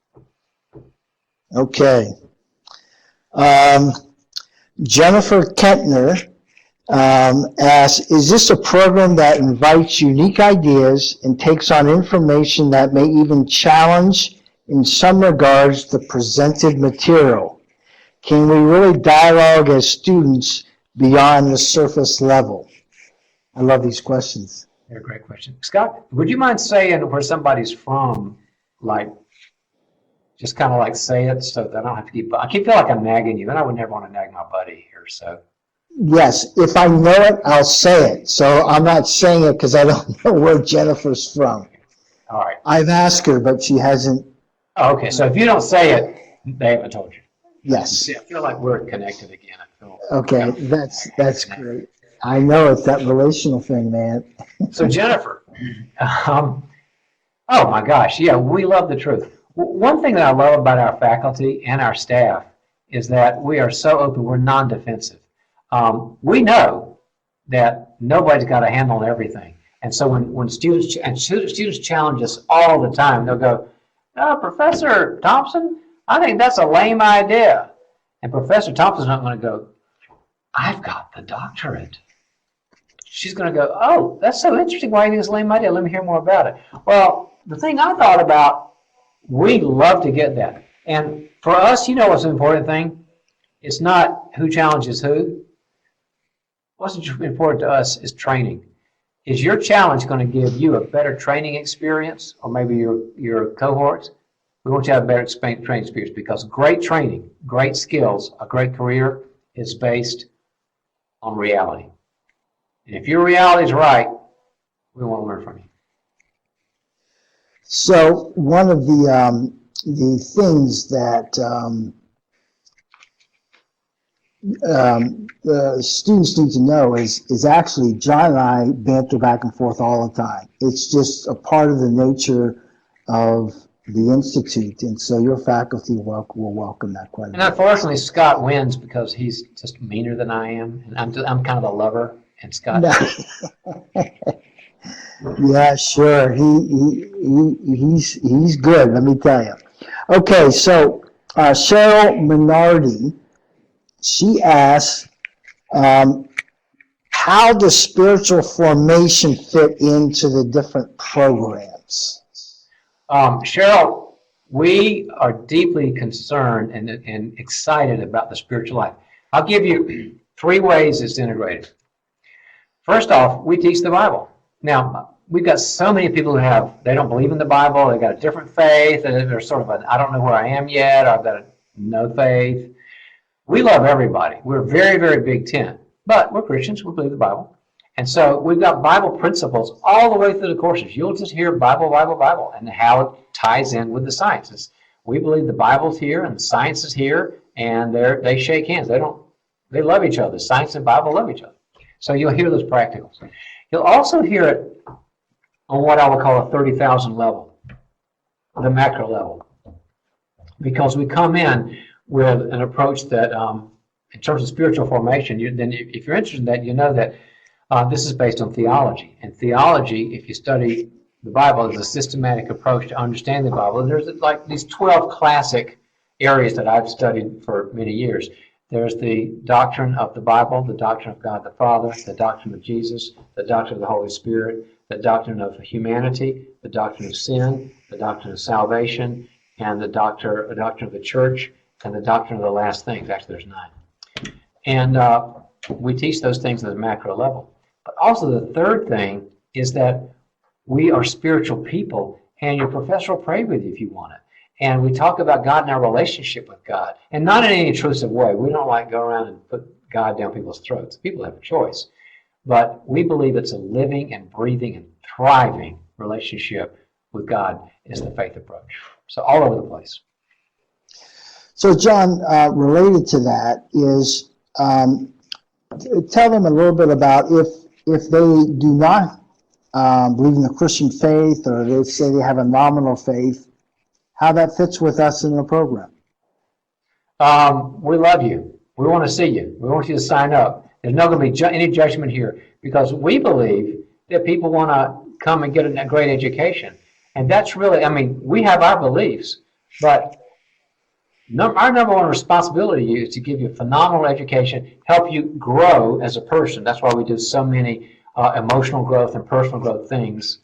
Okay. Jennifer Kentner asks, is this a program that invites unique ideas and takes on information that may even challenge, in some regards, the presented material? Can we really dialogue as students beyond the surface level? I love these questions. They're a great question. Scott, would you mind saying where somebody's from, just kind of like say it so that I don't have to I feel like I'm nagging you, and I would never want to nag my buddy here, so. Yes, if I know it, I'll say it. So I'm not saying it because I don't know where Jennifer's from. All right. I've asked her, but she hasn't. Oh, okay, so if you don't say it, they haven't told you. Yes. See, I feel like we're connected again. Okay, that's great. I know it's that relational thing, man. So Jennifer, oh my gosh, yeah, we love the truth. One thing that I love about our faculty and our staff is that we are so open, we're non-defensive. We know that nobody's got a handle on everything. And so when students challenge us all the time, they'll go, oh, Professor Thompson, I think that's a lame idea. And Professor Thompson's not going to go, I've got the doctorate. She's going to go, oh, that's so interesting. Why do you think it's a lame idea? Let me hear more about it. Well, the thing I thought about, we love to get that. And for us, what's an important thing? It's not who challenges who. What's important to us is training. Is your challenge going to give you a better training experience, or maybe your cohorts? We want you to have a better training experience, because great training, great skills, a great career is based on reality. And if your reality is right, we want to learn from you. So one of the things that the students need to know is actually John and I banter back and forth all the time. It's just a part of the nature of the Institute, and so your faculty will welcome that quite a bit. And unfortunately, Scott wins because he's just meaner than I am, and I'm kind of the lover, and Scott. Yeah, sure. He's good. Let me tell you. Okay, so Cheryl Minardi, she asks, How does spiritual formation fit into the different programs? Cheryl, we are deeply concerned and excited about the spiritual life. I'll give you 3 ways it's integrated. First off, we teach the Bible. Now, we've got so many people who they don't believe in the Bible, they've got a different faith, and they're sort of I don't know where I am yet, or I've got no faith. We love everybody. We're a very, very big tent. But we're Christians, we believe the Bible. And so we've got Bible principles all the way through the courses. You'll just hear Bible, Bible, Bible, and how it ties in with the sciences. We believe the Bible's here and the science is here, and they shake hands. They love each other. Science and Bible love each other. So you'll hear those practicals. You'll also hear it on what I would call a 30,000 level, the macro level, because we come in with an approach that, in terms of spiritual formation, then if you're interested in that, you know that this is based on theology. And theology, if you study the Bible, is a systematic approach to understand the Bible. And there's like these 12 classic areas that I've studied for many years. There's the doctrine of the Bible, the doctrine of God the Father, the doctrine of Jesus, the doctrine of the Holy Spirit, the doctrine of humanity, the doctrine of sin, the doctrine of salvation, and the doctrine of the church, and the doctrine of the last things. Actually, there's 9. And we teach those things at the macro level. But also the third thing is that we are spiritual people, and your professor will pray with you if you want it. And we talk about God and our relationship with God, and not in any intrusive way. We don't like go around and put God down people's throats. People have a choice. But we believe it's a living and breathing and thriving relationship with God is the faith approach. So all over the place. So John, related to that is, tell them a little bit about if they do not believe in the Christian faith, or they say they have a nominal faith, how that fits with us in the program. We love you. We want to see you. We want you to sign up. There's not going to be any judgment here, because we believe that people want to come and get a great education. And that's really, we have our beliefs, but our number one responsibility is to give you a phenomenal education, help you grow as a person. That's why we do so many emotional growth and personal growth things.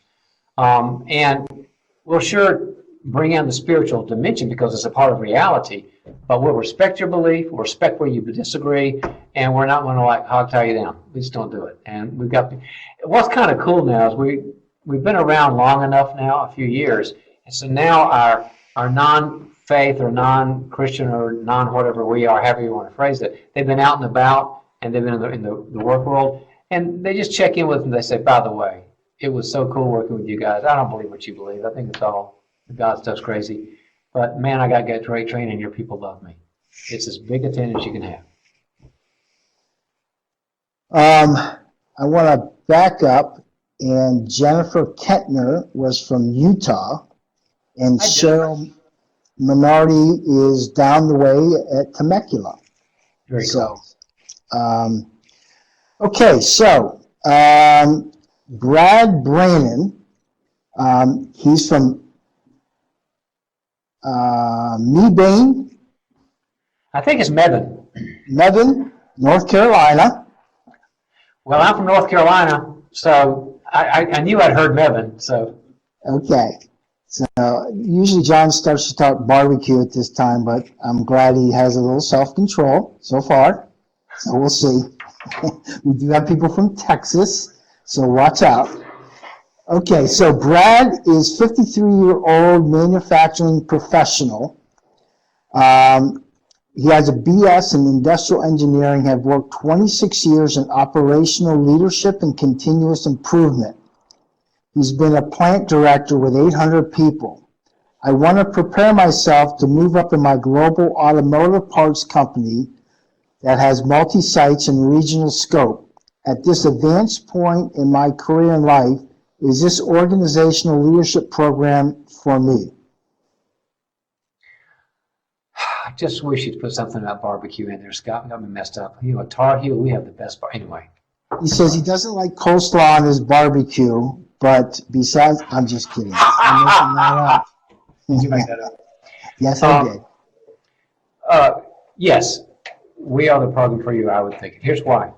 And we'll sure bring in the spiritual dimension because it's a part of reality, but we'll respect your belief, we'll respect where you disagree, and we're not going to hog tie you down. We just don't do it. And what's kind of cool now is we've been around long enough now, a few years, and so now our non-faith or non-Christian or non-whatever we are, however you want to phrase it, they've been out and about, and they've been in the work world, and they just check in with them. They say, by the way, it was so cool working with you guys. I don't believe what you believe. I think it's all God stuff's crazy. But man, I got to get great training. Your people love me. It's as big a tent as you can have. I want to back up, and Jennifer Kettner was from Utah, and Cheryl Minardi is down the way at Temecula. Very cool. Okay, so Brad Brannon, he's from Mebane. I think it's Mebane, North Carolina. Well, I'm from North Carolina, so I knew I'd heard Mebane. So okay. So usually John starts to talk barbecue at this time, but I'm glad he has a little self-control so far. So we'll see. We do have people from Texas, so watch out. Okay, so Brad is 53-year-old manufacturing professional. He has a BS in industrial engineering, have worked 26 years in operational leadership and continuous improvement. He's been a plant director with 800 people. I want to prepare myself to move up in my global automotive parts company that has multi-sites and regional scope. At this advanced point in my career and life, is this organizational leadership program for me? I just wish you'd put something about barbecue in there, Scott. Got me messed up. You know, at Tar Heel, we have the best anyway. He says he doesn't like coleslaw on his barbecue, but besides, I'm just kidding. I'm making that up. Did you make that up? Yes, I did. Yes. we are the program for you, I would think. Here's why.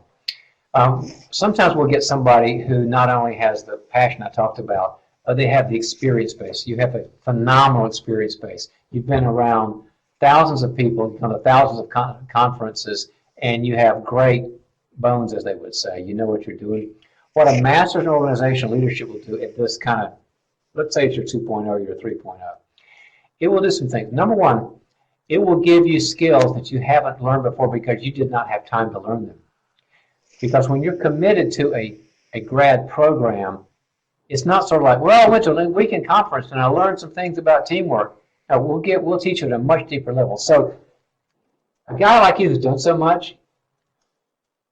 Sometimes we'll get somebody who not only has the passion I talked about, but they have the experience base. You have a phenomenal experience base. You've been around thousands of people, you've gone to thousands of conferences, and you have great bones, as they would say. You know what you're doing. What a master's in organizational leadership will do at this kind of, let's say it's your 2.0 or your 3.0, it will do some things. Number one, it will give you skills that you haven't learned before because you did not have time to learn them. Because when you're committed to a grad program, it's not sort of like, well, I went to a weekend conference and I learned some things about teamwork. No, we'll teach you at a much deeper level. So a guy like you who's done so much,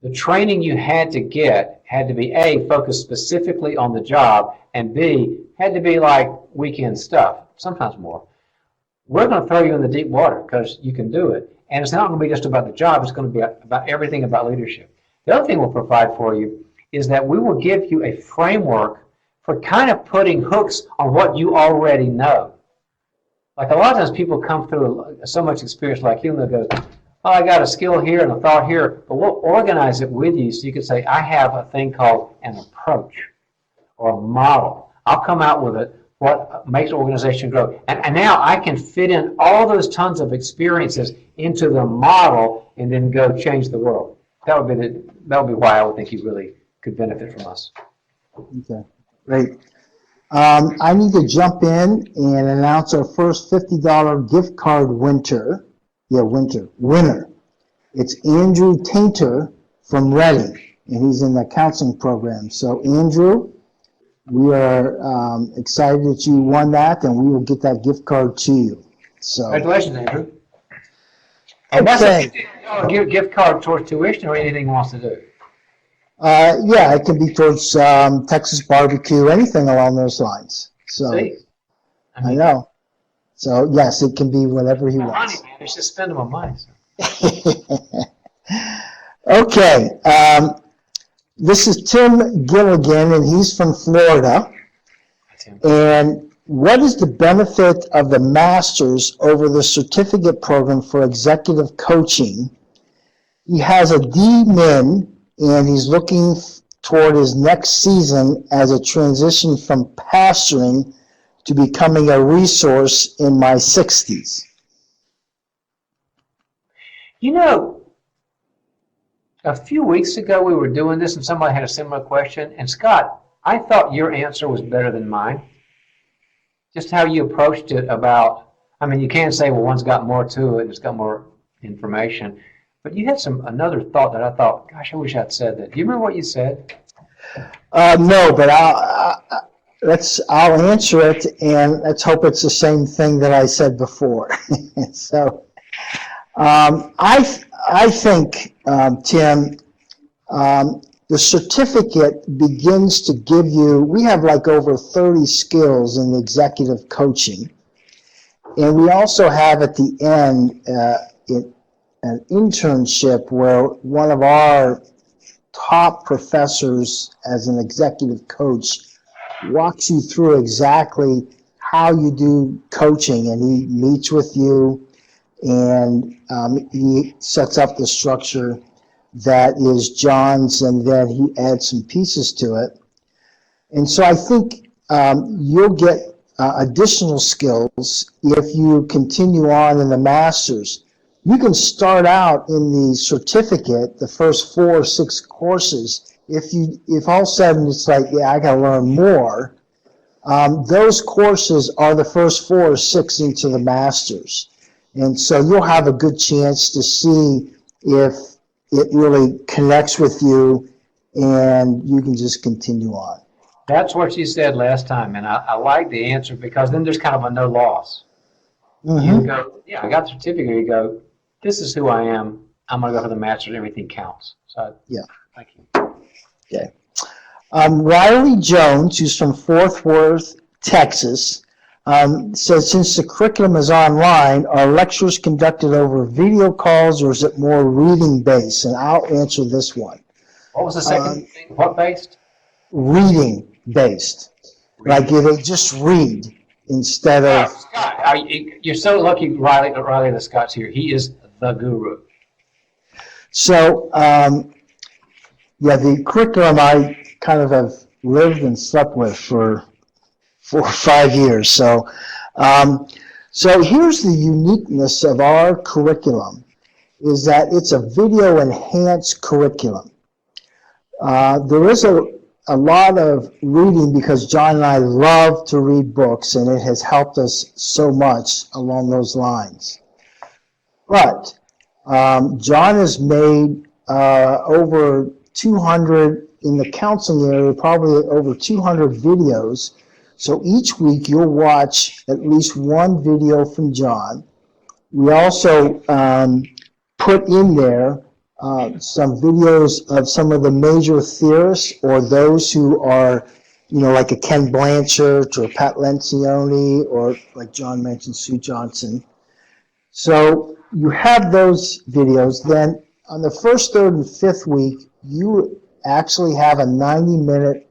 the training you had to get had to be A, focused specifically on the job, and B, had to be like weekend stuff, sometimes more. We're going to throw you in the deep water because you can do it. And it's not going to be just about the job, it's going to be about everything about leadership. The other thing we'll provide for you is that we will give you a framework for kind of putting hooks on what you already know. Like a lot of times people come through so much experience like you and they'll go, oh, I got a skill here and a thought here, but we'll organize it with you so you can say, I have a thing called an approach or a model. I'll come out with it, what makes an organization grow. And now I can fit in all those tons of experiences into the model and then go change the world. That would be why I would think you really could benefit from us. Okay, great. I need to jump in and announce our first $50 gift card winner. It's Andrew Tainter from Reading, and he's in the counseling program. So, Andrew, we are excited that you won that, and we will get that gift card to you. So, congratulations, Andrew. And that's a $50 gift card towards tuition or anything he wants to do. Yeah, it can be towards Texas barbecue, anything along those lines. So, I know. So, yes, it can be whatever he wants. Money, man. He's just spending my money. So. Okay. This is Tim Gilligan, and he's from Florida. And what is the benefit of the master's over the certificate program for executive coaching? He has a D-Min, and he's looking toward his next season as a transition from pastoring to becoming a resource in my 60s. You know, a few weeks ago we were doing this and somebody had a similar question. And Scott, I thought your answer was better than mine. Just how you approached it about, I mean, you can say, well, one's got more to it, it's got more information. But you had another thought that I thought, gosh, I wish I'd said that. Do you remember what you said? No, but I'll answer it, and let's hope it's the same thing that I said before. So, I think, Tim, the certificate begins to give you. We have like over 30 skills in executive coaching, and we also have at the end an internship where one of our top professors as an executive coach walks you through exactly how you do coaching, and he meets with you and he sets up the structure that is John's, and then he adds some pieces to it. And so I think you'll get additional skills if you continue on in the master's. You can start out in the certificate, the first 4 or 6 courses. If all of a sudden it's like, yeah, I got to learn more, those courses are the first 4 or 6 into the master's. And so you'll have a good chance to see if it really connects with you and you can just continue on. That's what you said last time, and I like the answer because then there's kind of a no loss. Mm-hmm. You go, yeah, I got the certificate. You go, this is who I am. I'm going to go for the master's. Everything counts. So, yeah. Thank you. Okay. Riley Jones, who's from Fort Worth, Texas, says, since the curriculum is online, are lectures conducted over video calls or is it more reading based? And I'll answer this one. What was the second thing? What based? Reading based. Like you they just read instead of. Scott, you're so lucky Riley the Scott's here. He is the guru. So, yeah, the curriculum I kind of have lived and slept with for 4 or 5 years. So here's the uniqueness of our curriculum, is that it's a video enhanced curriculum. There is a lot of reading because John and I love to read books, and it has helped us so much along those lines. But John has made over 200, in the counseling area, probably over 200 videos. So each week you'll watch at least one video from John. We also put in there some videos of some of the major theorists, or those who are, like a Ken Blanchard or Pat Lencioni, or like John mentioned, Sue Johnson. So you have those videos. Then on the first, third, and fifth week, you actually have a 90-minute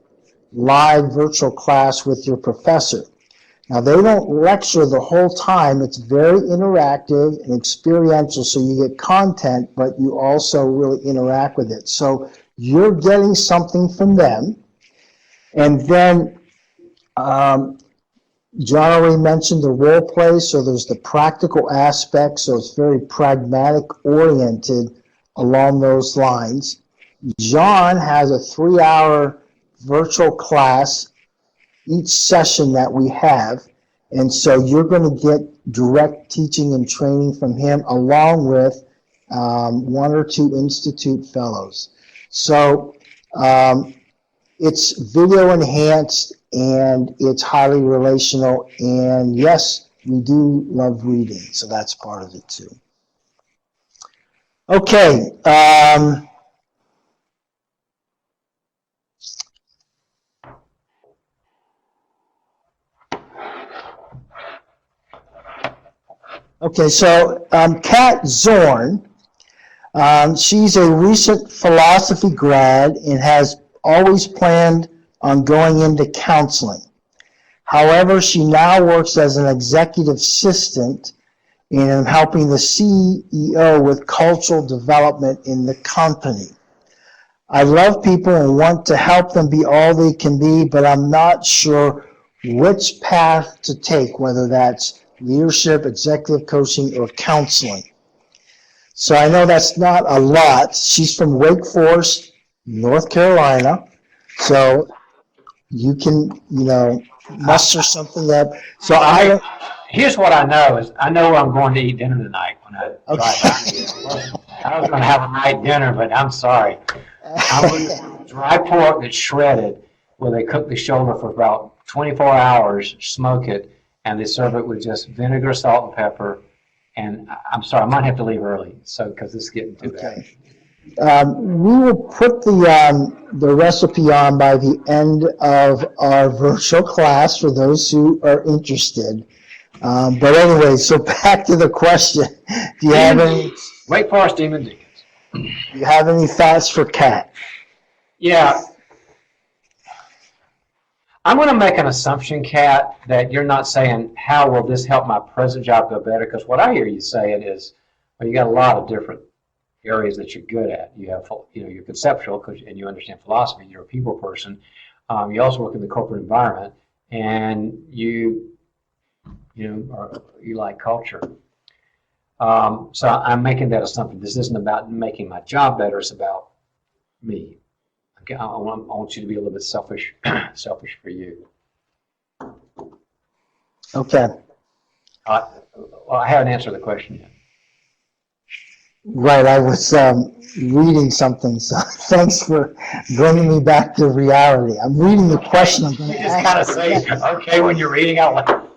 live virtual class with your professor. Now, they don't lecture the whole time. It's very interactive and experiential, so you get content, but you also really interact with it. So you're getting something from them. And then John already mentioned the role play, so there's the practical aspect, so it's very pragmatic-oriented along those lines. John has a 3-hour virtual class each session that we have, and so you're going to get direct teaching and training from him, along with 1 or 2 institute fellows. So it's video enhanced, and it's highly relational, and yes, we do love reading, so that's part of it too. Okay. Okay, so Kat Zorn, she's a recent philosophy grad and has always planned on going into counseling. However, she now works as an executive assistant in helping the CEO with cultural development in the company. I love people and want to help them be all they can be, but I'm not sure which path to take, whether that's leadership, executive coaching, or counseling. So I know that's not a lot. She's from Wake Forest, North Carolina. So you can, muster something up. So here's what I know is I know where I'm going to eat dinner tonight when I drive out here. I was going to have a night dinner, but I'm sorry. I'm going to dry pork that's shredded, where they cook the shoulder for about 24 hours, smoke it, and they serve it with just vinegar, salt, and pepper. And I'm sorry, I might have to leave early, because this is getting too bad. We will put the recipe on by the end of our virtual class for those who are interested. But anyway, so back to the question. Do you have any? Wake Forest Demon Deacons. Do you have any thoughts for Kat? Yeah. I'm going to make an assumption, Kat, that you're not saying, how will this help my present job go better? Because what I hear you saying is, well, you got a lot of different areas that you're good at. You have, you're conceptual, and you understand philosophy. You're a people person. You also work in the corporate environment, and you like culture. So I'm making that assumption. This isn't about making my job better. It's about me. Okay, I want you to be a little bit selfish for you. Okay. Well, I haven't answered the question yet. Right, I was reading something, so thanks for bringing me back to reality. I'm reading the question I'm going to ask. You just kind of say, okay, when you're reading out loud.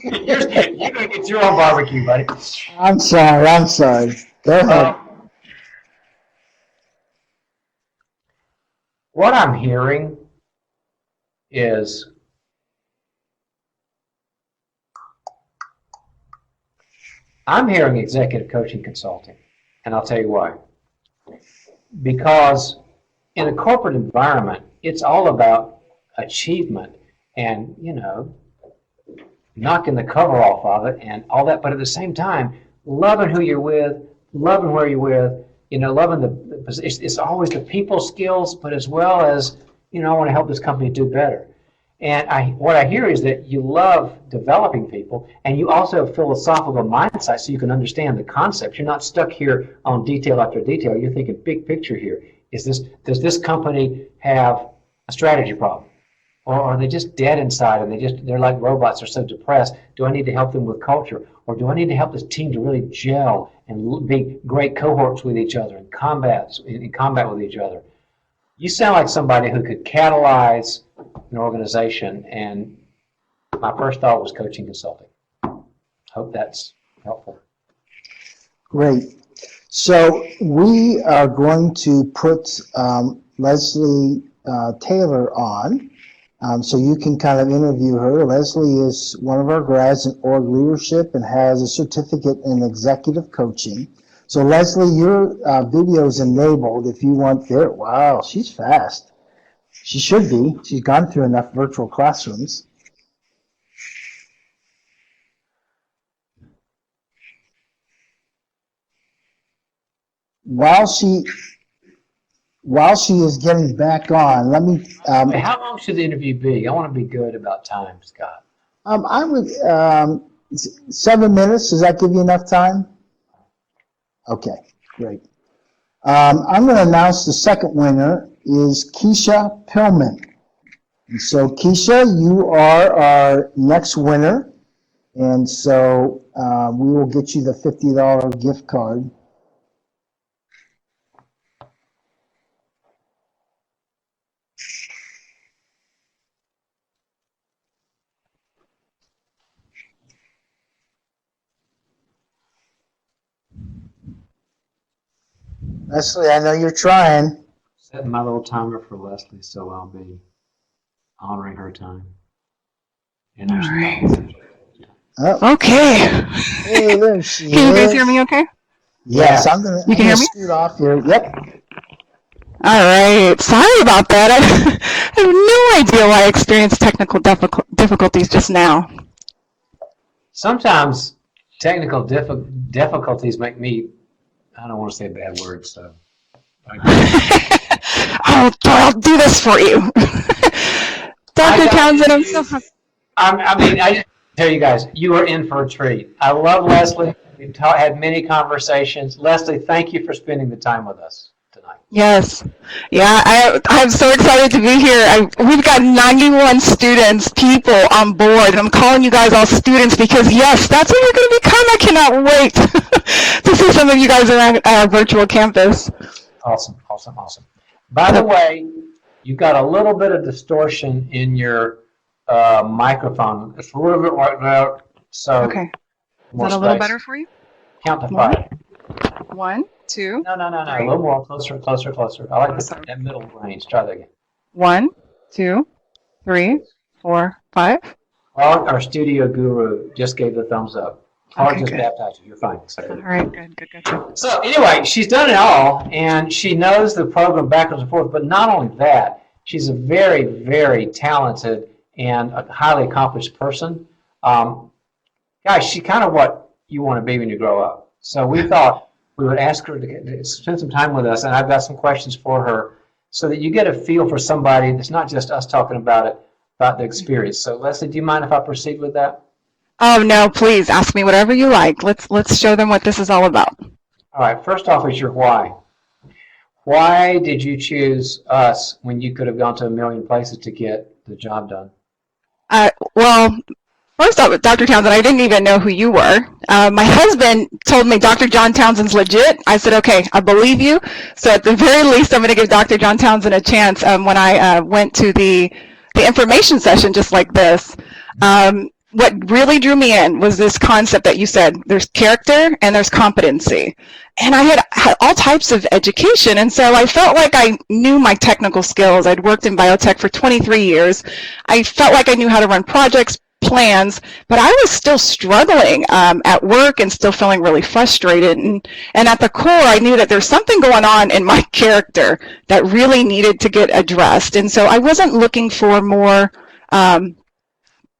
You're going to get your own barbecue, buddy. I'm sorry. Go ahead. What I'm hearing is executive coaching consulting, and I'll tell you why. Because in a corporate environment, it's all about achievement and, knocking the cover off of it and all that, but at the same time, loving who you're with, loving where you're with, loving it's always the people skills, but as well as, I want to help this company do better. And what I hear is that you love developing people, and you also have philosophical mindset so you can understand the concepts. You're not stuck here on detail after detail. You're thinking big picture here. Does this company have a strategy problem? Or are they just dead inside and they're like robots, they're so depressed? Do I need to help them with culture? Or do I need to help this team to really gel and be great cohorts with each other and combat with each other? You sound like somebody who could catalyze an organization, and my first thought was coaching consulting. Hope that's helpful. Great. So we are going to put Leslie Taylor on, so you can kind of interview her. Leslie is one of our grads in org leadership and has a certificate in executive coaching. So Leslie, your video is enabled if you want there. Wow, she's fast. She should be. She's gone through enough virtual classrooms. While she is getting back on, let me. How long should the interview be? I want to be good about time, Scott. I would 7 minutes. Does that give you enough time? Okay, great. I'm going to announce the second winner is Keisha Pillman. And so Keisha, you are our next winner. And so we will get you the $50 gift card. Leslie, I know you're trying. Setting my little timer for Leslie, so I'll be honoring her time. And all right. Oh. Okay. Hey, there she is. Can you guys hear me okay? Yes, I'm going to scoot off here. Yep. All right. Sorry about that. I have no idea why I experienced technical difficulties just now. Sometimes technical difficulties make me, I don't want to say a bad word, so. I'll do this for you. Dr. Townsend, I'm so happy. I just tell you guys, you are in for a treat. I love Leslie. We've had many conversations. Leslie, thank you for spending the time with us tonight. Yes. Yeah, I'm so excited to be here. We've got 91 people on board, and I'm calling you guys all students because, yes, that's what you're going to become. I cannot wait to see some of you guys around our virtual campus. Awesome. By the way, you've got a little bit of distortion in your microphone. It's a little bit like that. So okay. Is that a little better for you? Count to 5. 1, 2. No. A little more. Closer. I like that middle range. Try that again. 1, 2, 3, 4, 5. Our studio guru just gave the thumbs up. I'll just good. baptize you. You're fine. All right, good. So anyway, she's done it all, and she knows the program backwards and forth. But not only that, she's a very, very talented and a highly accomplished person. Guys, she's kind of what you want to be when you grow up. So we thought we would ask her to spend some time with us, and I've got some questions for her so that you get a feel for somebody that's not just us talking about it, about the experience. So Leslie, do you mind if I proceed with that? Oh, no, please ask me whatever you like. Let's show them what this is all about. All right, first off is your why. Why did you choose us when you could have gone to a million places to get the job done? Well, first off, Dr. Townsend, I didn't even know who you were. My husband told me Dr. John Townsend's legit. I said, okay, I believe you. So at the very least, I'm going to give Dr. John Townsend a chance when I went to the information session just like this. What really drew me in was this concept that you said, there's character and there's competency. And I had all types of education, and so I felt like I knew my technical skills. I'd worked in biotech for 23 years. I felt like I knew how to run projects, plans, but I was still struggling at work and still feeling really frustrated. And at the core, I knew that there's something going on in my character that really needed to get addressed. And so I wasn't looking for more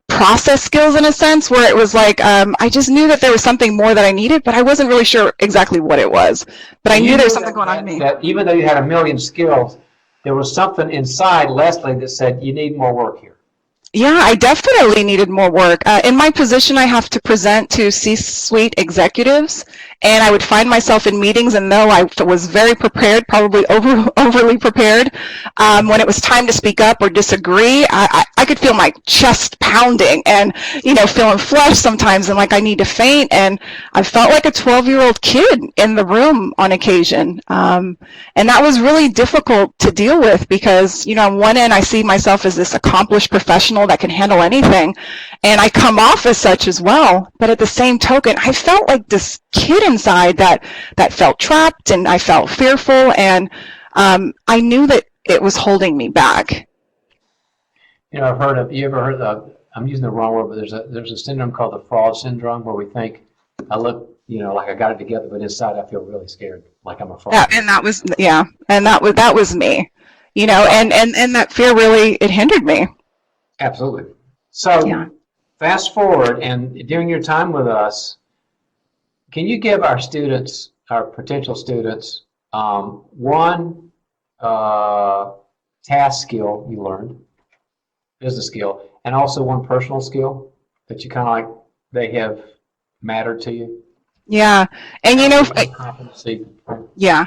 process skills in a sense, where it was like I just knew that there was something more that I needed, but I wasn't really sure exactly what it was. But I knew there was something going on in me. That even though you had a million skills, there was something inside Leslie that said you need more work here. Yeah, I definitely needed more work. In my position, I have to present to C-suite executives, and I would find myself in meetings, and though I was very prepared, probably overly prepared, when it was time to speak up or disagree, I could feel my chest pounding and, feeling flush sometimes and like I need to faint. And I felt like a 12-year-old kid in the room on occasion. And that was really difficult to deal with because, on one end, I see myself as this accomplished professional that can handle anything, and I come off as such as well. But at the same token, I felt like this kid inside that felt trapped, and I felt fearful, and I knew that it was holding me back. You ever heard of, I'm using the wrong word, but there's a syndrome called the fraud syndrome, where we think I look, like I got it together, but inside I feel really scared, like I'm a fraud. Yeah, and that was me, and that fear really, it hindered me. Absolutely. So Yeah. Fast forward, and during your time with us, can you give our students, our potential students, one task skill you learned, business skill, and also one personal skill that you kind of like they have mattered to you? Yeah, and Competency. yeah.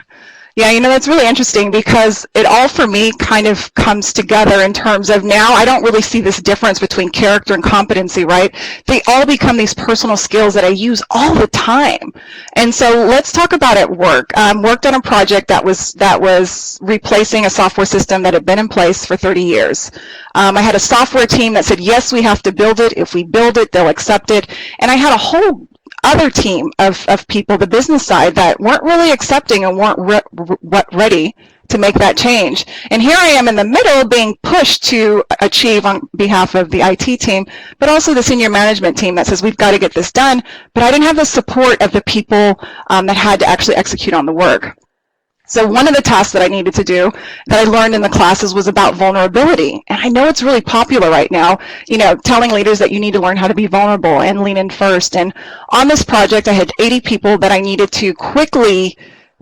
Yeah, that's really interesting because it all for me kind of comes together in terms of now I don't really see this difference between character and competency, right? They all become these personal skills that I use all the time. And so let's talk about at work. Worked on a project that was replacing a software system that had been in place for 30 years. I had a software team that said, yes, we have to build it. If we build it, they'll accept it. And I had a whole other team of people, the business side, that weren't really accepting and weren't ready to make that change. And here I am in the middle being pushed to achieve on behalf of the IT team, but also the senior management team that says we've got to get this done. But I didn't have the support of the people that had to actually execute on the work. So one of the tasks that I needed to do that I learned in the classes was about vulnerability. And I know it's really popular right now, telling leaders that you need to learn how to be vulnerable and lean in first. And on this project, I had 80 people that I needed to quickly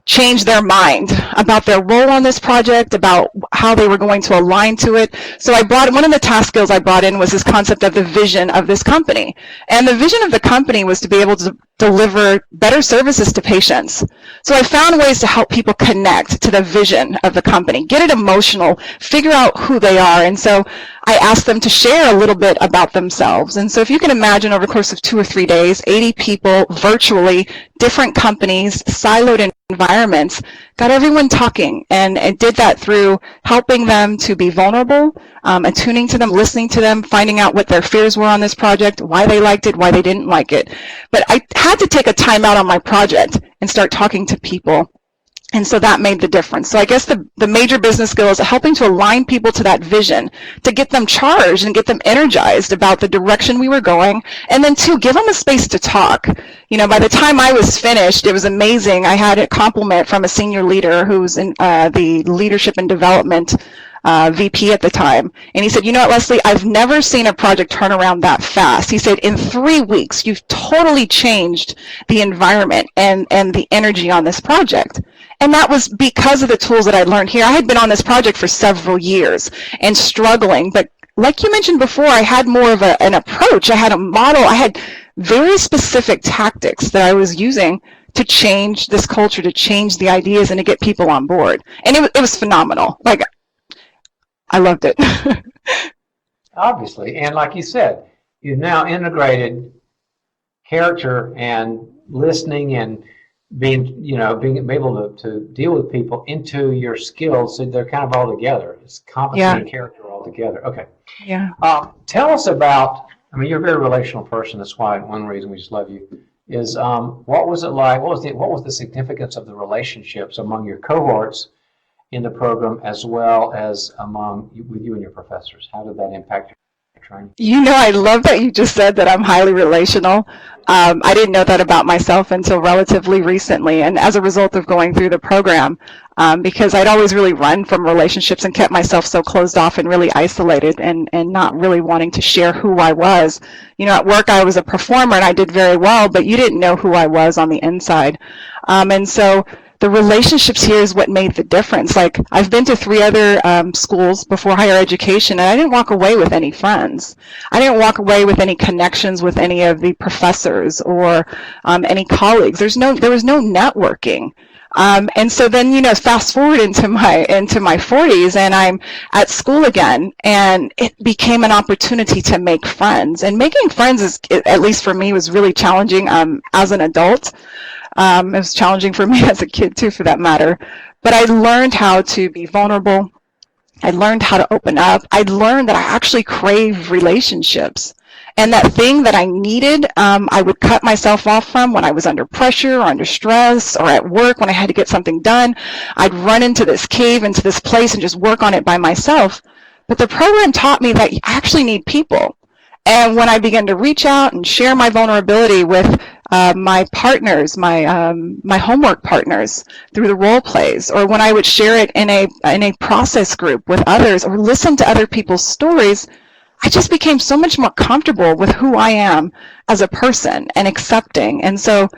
change their mind about their role on this project, about how they were going to align to it. So one of the task skills I brought in was this concept of the vision of this company. And the vision of the company was to be able to deliver better services to patients. So I found ways to help people connect to the vision of the company, get it emotional, figure out who they are. And so I asked them to share a little bit about themselves. And so if you can imagine over the course of 2 or 3 days, 80 people virtually, different companies, siloed environments, got everyone talking, and did that through helping them to be vulnerable, attuning to them, listening to them, finding out what their fears were on this project, why they liked it, why they didn't like it. But I had to take a time out on my project and start talking to people. And so that made the difference. So I guess the major business skill is helping to align people to that vision, to get them charged and get them energized about the direction we were going. And then two, give them a space to talk. By the time I was finished, it was amazing. I had a compliment from a senior leader who was in the leadership and development VP at the time. And he said, you know what, Leslie, I've never seen a project turn around that fast. He said, in 3 weeks, you've totally changed the environment and the energy on this project. And that was because of the tools that I learned here. I had been on this project for several years and struggling, but like you mentioned before, I had more of an approach. I had a model. I had very specific tactics that I was using to change this culture, to change the ideas, and to get people on board. And it was phenomenal. Like, I loved it. Obviously, and like you said, you've now integrated character and listening and being able to deal with people into your skills, so they're kind of all together. It's competency and character all together. Okay. Yeah. Tell us about. You're a very relational person. That's why one reason we just love you is what was it like? What was the significance of the relationships among your cohorts in the program, as well as with you and your professors? How did that impact training? You know, I love that you just said that I'm highly relational. I didn't know that about myself until relatively recently, and as a result of going through the program, because I'd always really run from relationships and kept myself so closed off and really isolated and not really wanting to share who I was. You know, at work I was a performer and I did very well, but you didn't know who I was on the inside. And so the relationships here is what made the difference. Like, I've been to 3 other schools before higher education, and I didn't walk away with any friends. I didn't walk away with any connections with any of the professors or any colleagues. There was no networking. And so then, you know, fast forward into my 40s, and I'm at school again, and it became an opportunity to make friends. And making friends is, at least for me, was really challenging as an adult. It was challenging for me as a kid too, for that matter. But I learned how to be vulnerable. I learned how to open up. I learned that I actually crave relationships. And that thing that I needed, I would cut myself off from when I was under pressure or under stress or at work when I had to get something done. I'd run into this cave, into this place, and just work on it by myself. But the program taught me that you actually need people. And when I began to reach out and share my vulnerability with my partners, my homework partners through the role plays, or when I would share it in a process group with others, or listen to other people's stories, I just became so much more comfortable with who I am as a person and accepting. And so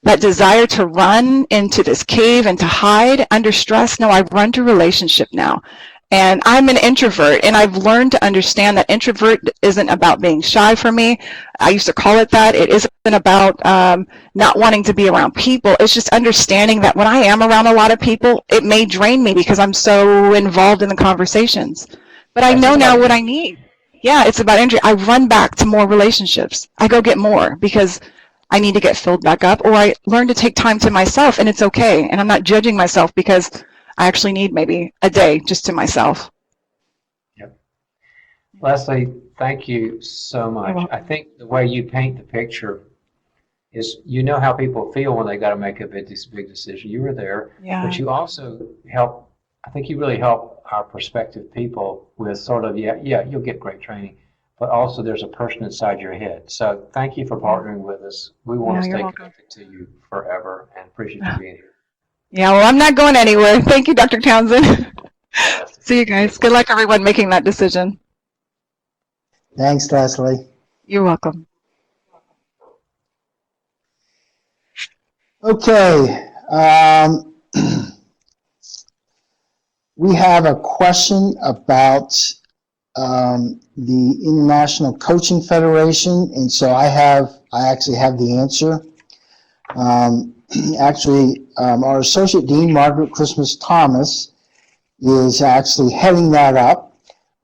that desire to run into this cave and to hide under stress, no, I run to relationship now. And I'm an introvert, and I've learned to understand that introvert isn't about being shy for me. I used to call it that. It isn't about not wanting to be around people. It's just understanding that when I am around a lot of people, it may drain me because I'm so involved in the conversations. But I know now what I need. Yeah, it's about energy. I run back to more relationships. I go get more because I need to get filled back up, or I learn to take time to myself, and it's okay. And I'm not judging myself because I actually need maybe a day just to myself. Yep. Leslie, thank you so much. I think the way you paint the picture is, you know how people feel when they got to make a big decision. You were there, but you also help. I think you really help our prospective people with sort of, yeah, you'll get great training, but also there's a person inside your head. So thank you for partnering with us. We want to stay connected to you forever, and appreciate you being here. Yeah, well, I'm not going anywhere. Thank you, Dr. Townsend. See you guys. Good luck, everyone, making that decision. Thanks, Leslie. You're welcome. Okay. We have a question about the International Coaching Federation, and so I actually have the answer. Our Associate Dean, Margaret Christmas Thomas, is actually heading that up.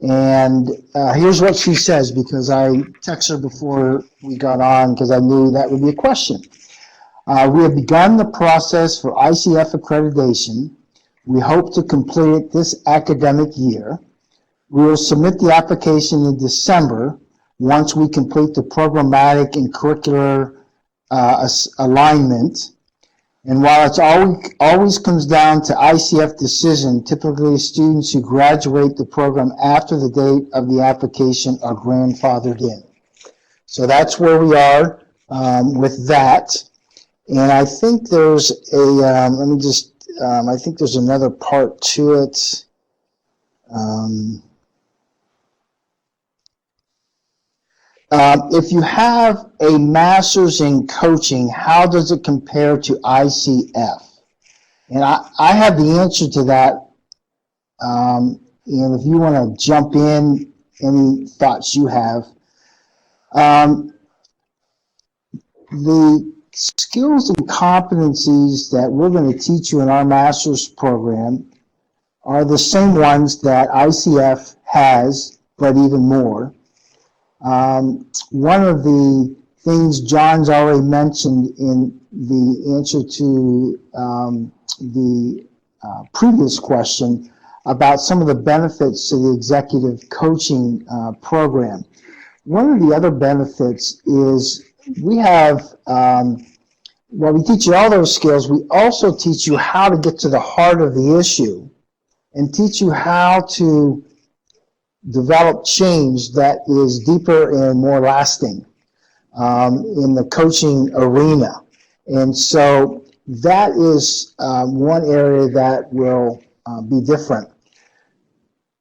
And here's what she says, because I texted her before we got on because I knew that would be a question. We have begun the process for ICF accreditation. We hope to complete it this academic year. We will submit the application in December once we complete the programmatic and curricular alignment. And while it's always comes down to ICF decision, typically students who graduate the program after the date of the application are grandfathered in. So that's where we are with that. And I think there's I think there's another part to it. If you have a master's in coaching, how does it compare to ICF? And I have the answer to that. And if you want to jump in, any thoughts you have. The skills and competencies that we're going to teach you in our master's program are the same ones that ICF has, but even more. One of the things John's already mentioned in the answer to the previous question about some of the benefits to the executive coaching program. One of the other benefits is we have, while we teach you all those skills, we also teach you how to get to the heart of the issue and teach you how to develop change that is deeper and more lasting in the coaching arena. And so that is one area that will be different.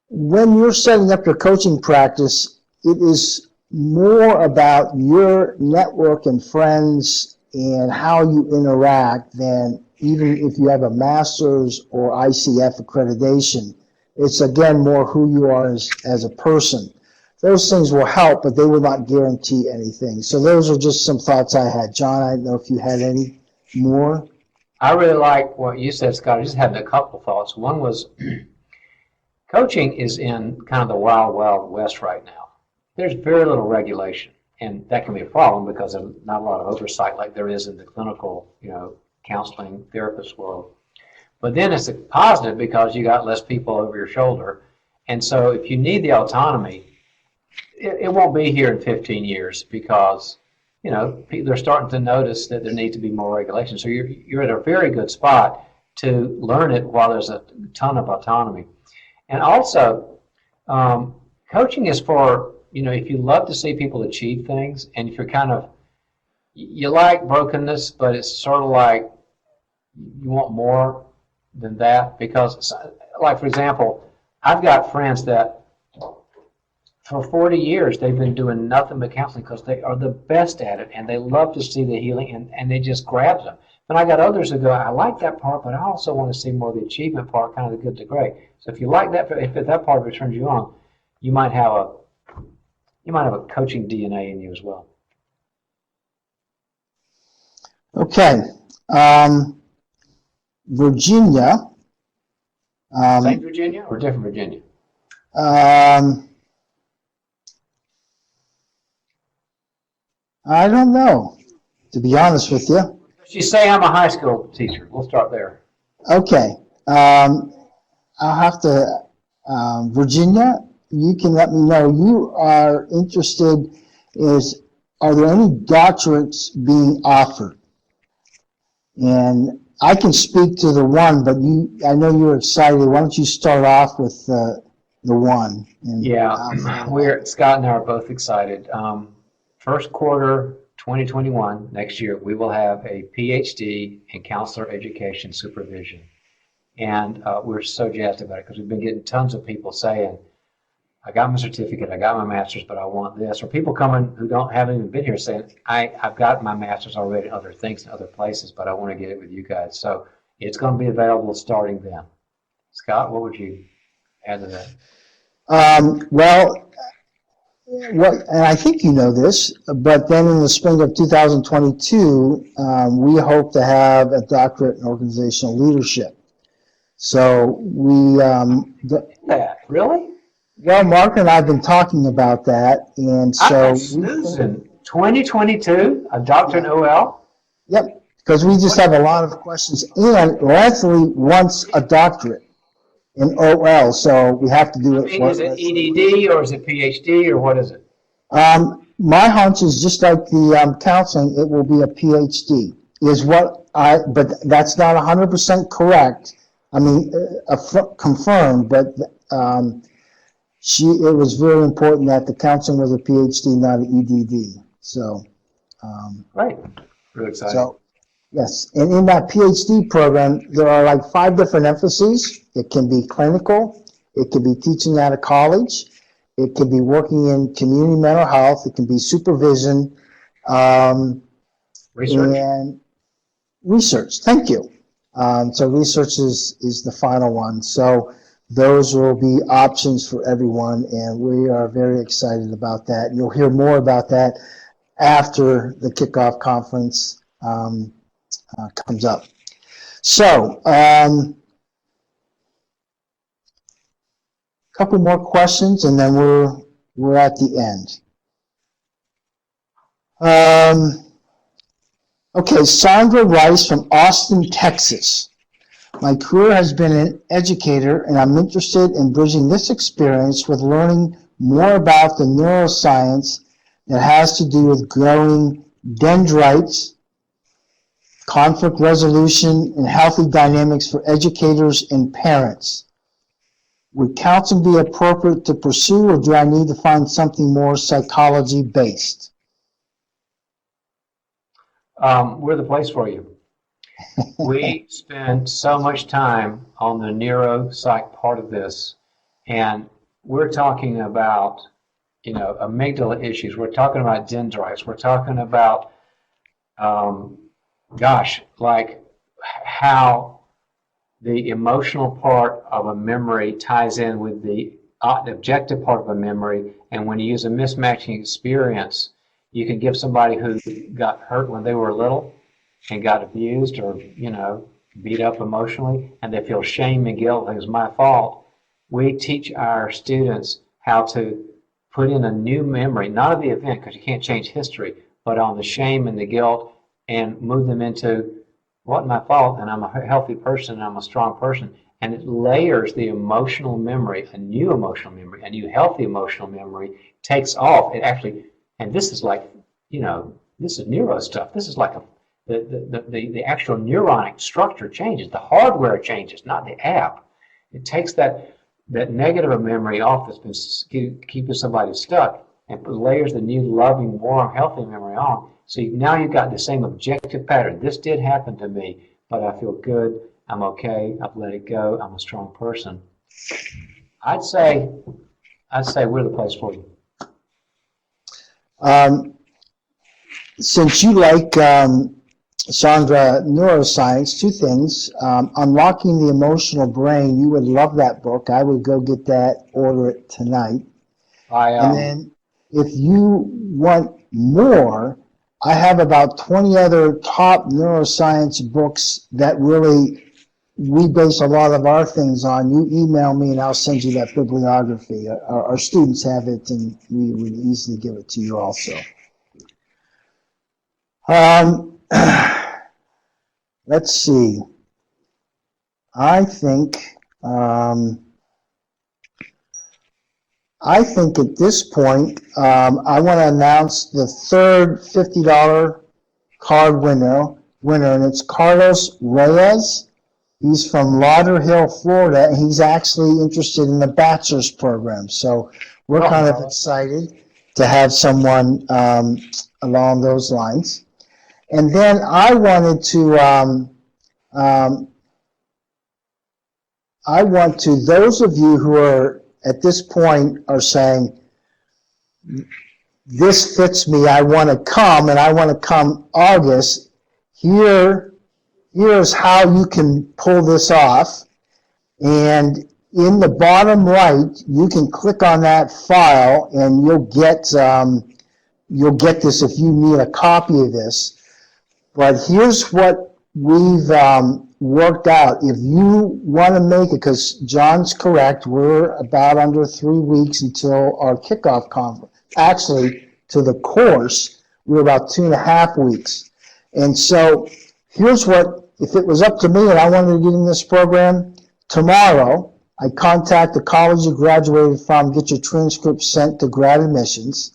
When you're setting up your coaching practice, it is more about your network and friends and how you interact than even if you have a master's or ICF accreditation. It's again more who you are as a person. Those things will help, but they will not guarantee anything. So those are just some thoughts I had. John, I don't know if you had any more. I really like what you said, Scott. I just had a couple thoughts. One was coaching is in kind of the wild, wild west right now. There's very little regulation, and that can be a problem because there's not a lot of oversight like there is in the clinical, counseling therapist world. But then it's a positive because you got less people over your shoulder. And so if you need the autonomy, it won't be here in 15 years because, people are starting to notice that there needs to be more regulation. So you're at a very good spot to learn it while there's a ton of autonomy. And also, coaching is for, if you love to see people achieve things and if you're you like brokenness, but it's sort of like you want more than that because, like, for example, I've got friends that for 40 years they've been doing nothing but counseling because they are the best at it and they love to see the healing and it just grabs them. But I got others who go, I like that part, but I also want to see more of the achievement part, kind of the good to great. So if you like that, if that part of it turns you on, you might have a coaching DNA in you as well. Okay. Virginia. Same Virginia or different Virginia? I don't know, to be honest with you. She say I'm a high school teacher. We'll start there. Okay. I'll have to, Virginia, you can let me know. You are interested are there any doctorates being offered? And I can speak to the one, but I know you're excited. Why don't you start off with the one? Scott and I are both excited. First quarter 2021, next year, we will have a PhD in counselor education supervision. And we're so jazzed about it because we've been getting tons of people saying, I got my certificate, I got my master's, but I want this. Or people coming who haven't even been here saying, I've got my master's already in other things in other places, but I want to get it with you guys. So it's going to be available starting then. Scott, what would you add to that? And I think you know this, but then in the spring of 2022, we hope to have a doctorate in organizational leadership. So Really? Well, Mark and I have been talking about that, and so 2022, a doctorate in OL. Yep, because we just have a lot of questions, and Leslie wants a doctorate in OL, so we have to do it. Is it EDD or is it PhD or what is it? My hunch is just like the counseling; it will be a PhD. But that's not 100% correct. I mean, confirmed, but. It was very important that the counseling was a PhD, not an EDD. So, right, really exciting. So, yes, and in that PhD program, there are like 5 different emphases. It can be clinical, it can be teaching out of college, it can be working in community mental health, it can be supervision, research. And research. Thank you. So research is the final one. So. Those will be options for everyone, and we are very excited about that. You'll hear more about that after the kickoff conference comes up. So, couple more questions, and then we're at the end. Okay, Sandra Rice from Austin, Texas. My career has been an educator, and I'm interested in bridging this experience with learning more about the neuroscience that has to do with growing dendrites, conflict resolution, and healthy dynamics for educators and parents. Would counseling be appropriate to pursue, or do I need to find something more psychology-based? We're the place for you. We spend so much time on the neuropsych part of this, and we're talking about, amygdala issues. We're talking about dendrites. We're talking about, like how the emotional part of a memory ties in with the objective part of a memory, and when you use a mismatching experience, you can give somebody who got hurt when they were little and got abused or, beat up emotionally, and they feel shame and guilt, like it's my fault. We teach our students how to put in a new memory, not of the event, because you can't change history, but on the shame and the guilt, and move them into, what my fault, and I'm a healthy person, and I'm a strong person. And it layers the emotional memory, a new emotional memory, a new healthy emotional memory, takes off. It actually, and this is like, this is neuro stuff. This is like the actual neuronic structure changes. The hardware changes, not the app. It takes that negative memory off that's been keeping somebody stuck and layers the new loving, warm, healthy memory on. So now you've got the same objective pattern. This did happen to me, but I feel good. I'm okay. I've let it go. I'm a strong person. I'd say we're the place for you. Since you like, Sandra, neuroscience, two things. Unlocking the Emotional Brain, you would love that book. I would go get that, order it tonight. And then if you want more, I have about 20 other top neuroscience books that really we base a lot of our things on. You email me and I'll send you that bibliography. Our students have it and we would easily give it to you also. Let's see. I think at this point, I want to announce the third $50 card winner, and it's Carlos Reyes. He's from Lauderhill, Florida, and he's actually interested in the bachelor's program. So we're kind of excited to have someone along those lines. And then I wanted to, those of you who are at this point are saying, this fits me, I want to come, and I want to come August, here's how you can pull this off. And in the bottom right, you can click on that file and you'll get this if you need a copy of this. But here's what we've worked out. If you want to make it, because John's correct, we're about under 3 weeks until our kickoff conference. Actually, to the course, we're about 2.5 weeks. And so here's what, if it was up to me and I wanted to get in this program, tomorrow I contact the college you graduated from, get your transcript sent to grad admissions.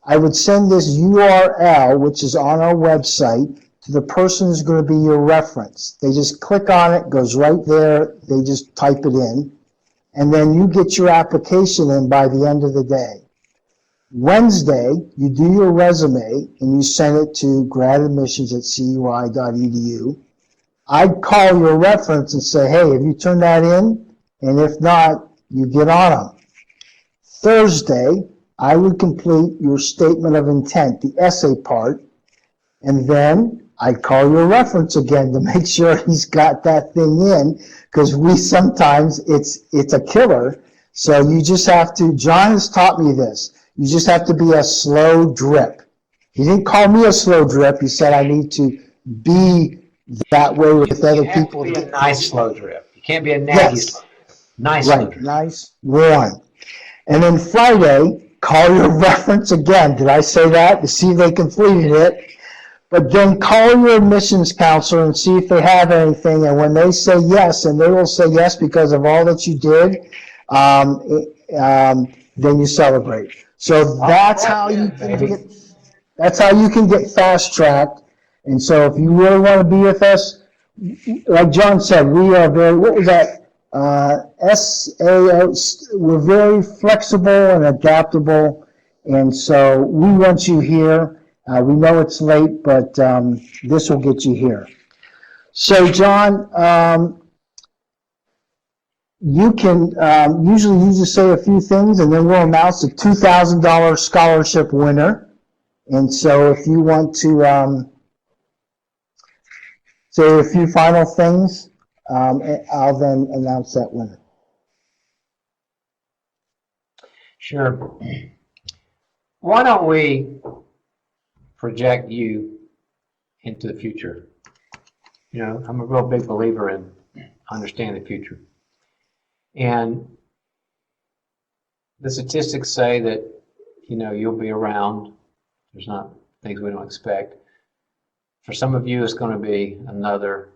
I would send this URL, which is on our website, to the person who's going to be your reference. They just click on it, goes right there, they just type it in, and then you get your application in by the end of the day. Wednesday, you do your resume and you send it to gradadmissions@cui.edu. I'd call your reference and say, hey, have you turned that in? And if not, you get on them. Thursday, I would complete your statement of intent, the essay part, and then I'd call your reference again to make sure he's got that thing in, because sometimes it's a killer. So you just have to, John has taught me this, you just have to be a slow drip. He didn't call me a slow drip, he said I need to be that way with other people. You can't be a nice slow drip. You can't be a naggy slow drip. Nice slow drip. Nice, warm. And then Friday, call your reference again. Did I say that? To see if they completed it. But then call your admissions counselor and see if they have anything. And when they say yes, and they will say yes because of all that you did, then you celebrate. So that's how you can get fast tracked. And so if you really want to be with us, like John said, we are very, what was that? SAO, we're very flexible and adaptable, and so we want you here. We know it's late, but this will get you here. So, John, you can usually you just say a few things, and then we'll announce the $2,000 scholarship winner. And so, if you want to say a few final things, I'll then announce that winner. Sure. Why don't we project you into the future? You know, I'm a real big believer in understanding the future. And the statistics say that, you know, you'll be around. There's not things we don't expect. For some of you, it's going to be another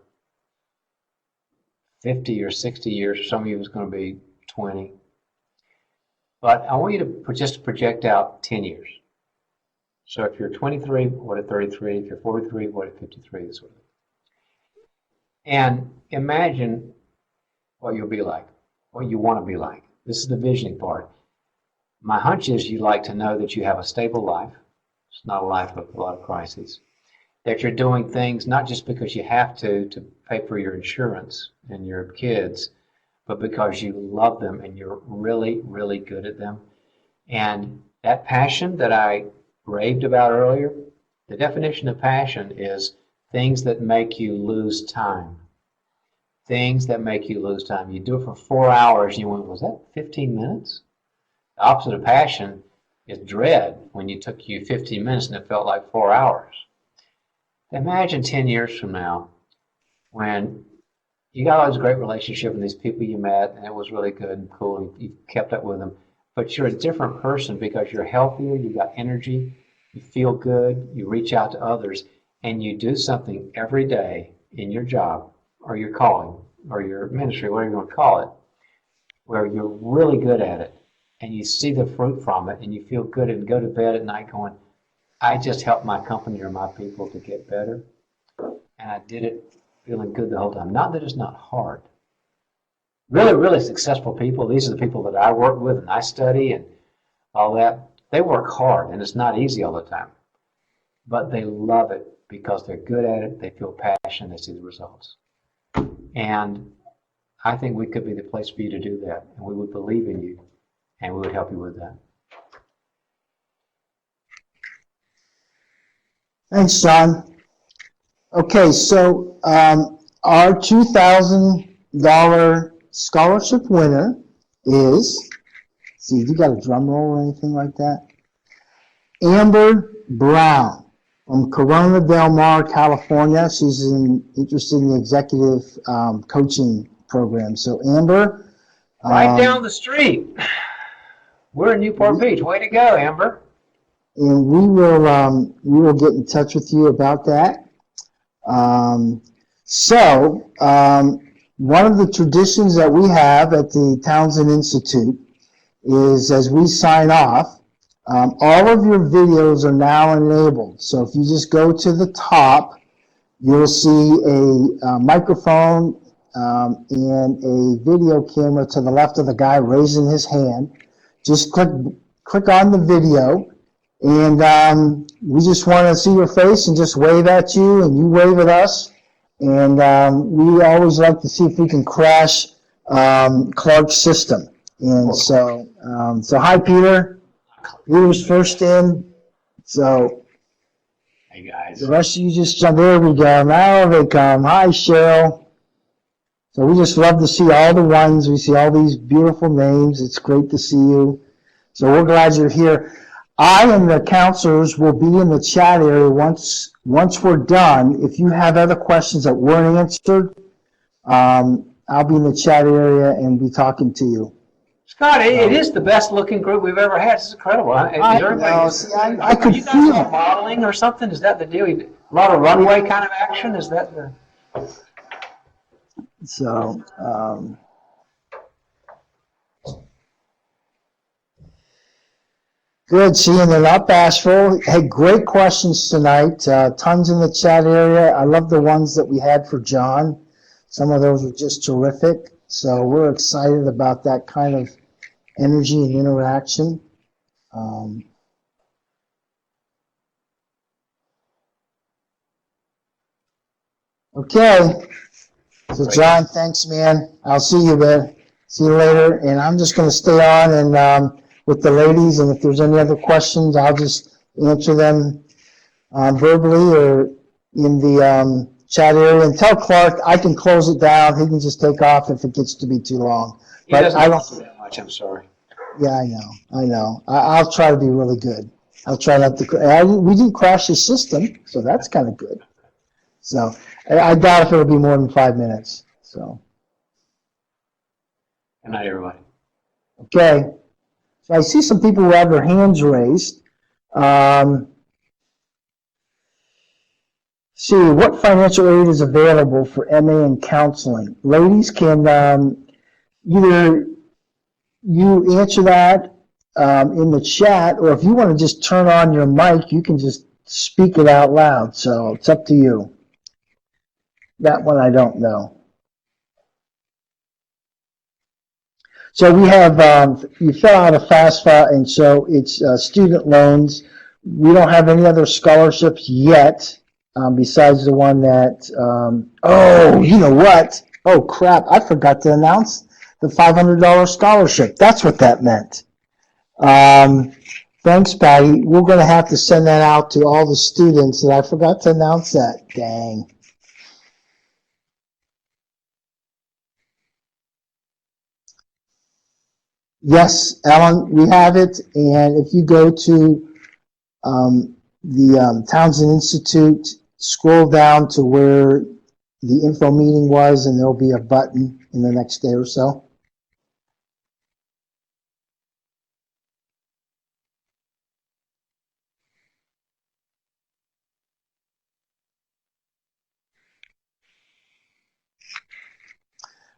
50 or 60 years. For some of you, it's going to be 20. But I want you to just project out 10 years. So if you're 23, what at 33? If you're 43, what at 53? This sort of thing. And imagine what you'll be like, what you want to be like. This is the visioning part. My hunch is you'd like to know that you have a stable life. It's not a life of a lot of crises. That you're doing things not just because you have to pay for your insurance and your kids, but because you love them and you're really, really good at them. And that passion that I raved about earlier, the definition of passion is things that make you lose time. Things that make you lose time. You do it for 4 hours and you went, was that 15 minutes? The opposite of passion is dread, when you took you 15 minutes and it felt like 4 hours. Imagine 10 years from now when you got all this great relationship with these people you met and it was really good and cool and you kept up with them, but you're a different person because you're healthier, you got energy, you feel good, you reach out to others, and you do something every day in your job or your calling or your ministry, whatever you want to call it, where you're really good at it and you see the fruit from it and you feel good and go to bed at night going, I just helped my company or my people to get better, and I did it feeling good the whole time. Not that it's not hard. Really, really successful people, these are the people that I work with and I study and all that, they work hard and it's not easy all the time. But they love it because they're good at it, they feel passion, they see the results. And I think we could be the place for you to do that, and we would believe in you and we would help you with that. Thanks, John. Okay, so our $2,000 scholarship winner is, see, you got a drum roll or anything like that? Amber Brown from Corona Del Mar, California. She's interested in the executive coaching program. So Amber. Right down the street. We're in Newport Beach. Way to go, Amber. And we will get in touch with you about that. One of the traditions that we have at the Townsend Institute is, as we sign off, all of your videos are now enabled. So if you just go to the top, you'll see a microphone and a video camera to the left of the guy raising his hand. Just click on the video. And we just want to see your face and just wave at you, and you wave at us. And we always like to see if we can crash Clark's system. And so hi, Peter. Peter's first in. So hey, guys. The rest of you just jump. There we go. Now they come. Hi, Cheryl. So we just love to see all the ones. We see all these beautiful names. It's great to see you. So we're glad you're here. I and the counselors will be in the chat area once we're done. If you have other questions that weren't answered, I'll be in the chat area and be talking to you. Scott, it is the best looking group we've ever had. It's incredible. I could you guys feel all modeling or something? Is that the deal? A lot of runway kind of action? Is that the... So, good seeing they're not bashful. Hey, great questions tonight. Tons in the chat area. I love the ones that we had for John. Some of those were just terrific. So we're excited about that kind of energy and interaction. Okay. So John, thanks, man. I'll see you there. See you later. And I'm just going to stay on and with the ladies, and if there's any other questions, I'll just answer them verbally or in the chat area. And tell Clark I can close it down. He can just take off if it gets to be too long. But I don't do that much. I'm sorry. Yeah, I know. I'll try to be really good. I'll try not to. We didn't crash the system, so that's kind of good. So I doubt if it'll be more than 5 minutes. So Good night, everybody. okay. So I see some people who have their hands raised. See what financial aid is available for MA and counseling. Ladies, can either you answer that in the chat, or if you want to just turn on your mic, you can just speak it out loud. So it's up to you. That one I don't know. So we have, you fill out a FAFSA, and so it's student loans. We don't have any other scholarships yet, besides the one that, oh, you know what? Oh, crap, I forgot to announce the $500 scholarship. That's what that meant. Thanks, Patty. We're going to have to send that out to all the students, and I forgot to announce that. Dang. Yes, Ellen, we have it, and if you go to the Townsend Institute, scroll down to where the info meeting was, and there'll be a button in the next day or so.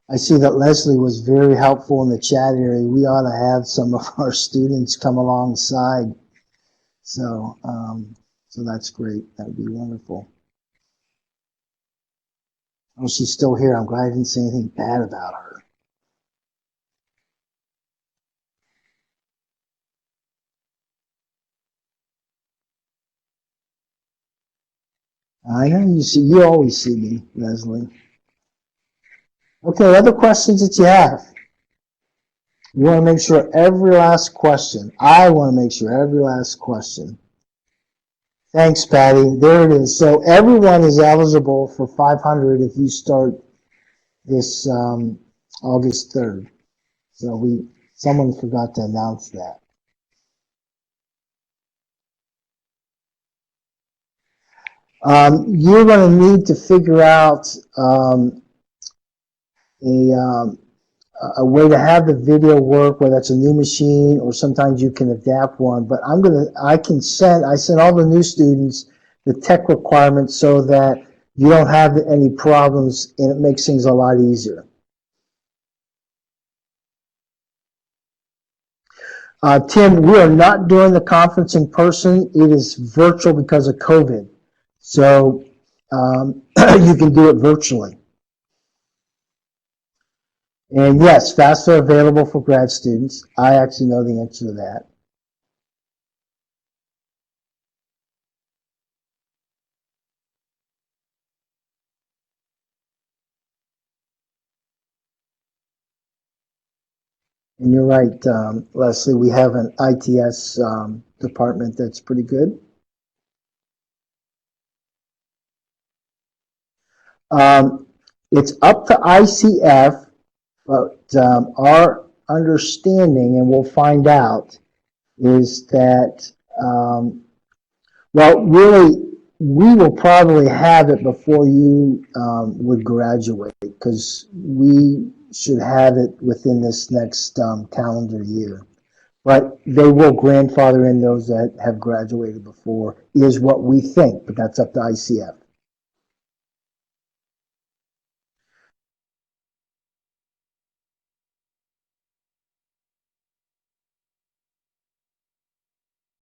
I see that Leslie was very helpful in the chat area. We ought to have some of our students come alongside. So, so that's great. That would be wonderful. Oh, she's still here. I'm glad I didn't say anything bad about her. I know you see. You always see me, Leslie. Okay, other questions that you have? You want to make sure every last question. I want to make sure every last question. Thanks, Patty. There it is. So everyone is eligible for 500 if you start this August 3rd. So someone forgot to announce that. You're going to need to figure out a way to have the video work, whether that's a new machine or sometimes you can adapt one. But I send all the new students the tech requirements so that you don't have any problems, and it makes things a lot easier. Tim, we are not doing the conference in person. It is virtual because of COVID. So you can do it virtually. And yes, FAFSA available for grad students. I actually know the answer to that. And you're right, Leslie, we have an ITS department that's pretty good. It's up to ICF, but our understanding, and we'll find out, is that, well, really, we will probably have it before you would graduate, because we should have it within this next calendar year. But they will grandfather in those that have graduated before, is what we think, but that's up to ICF.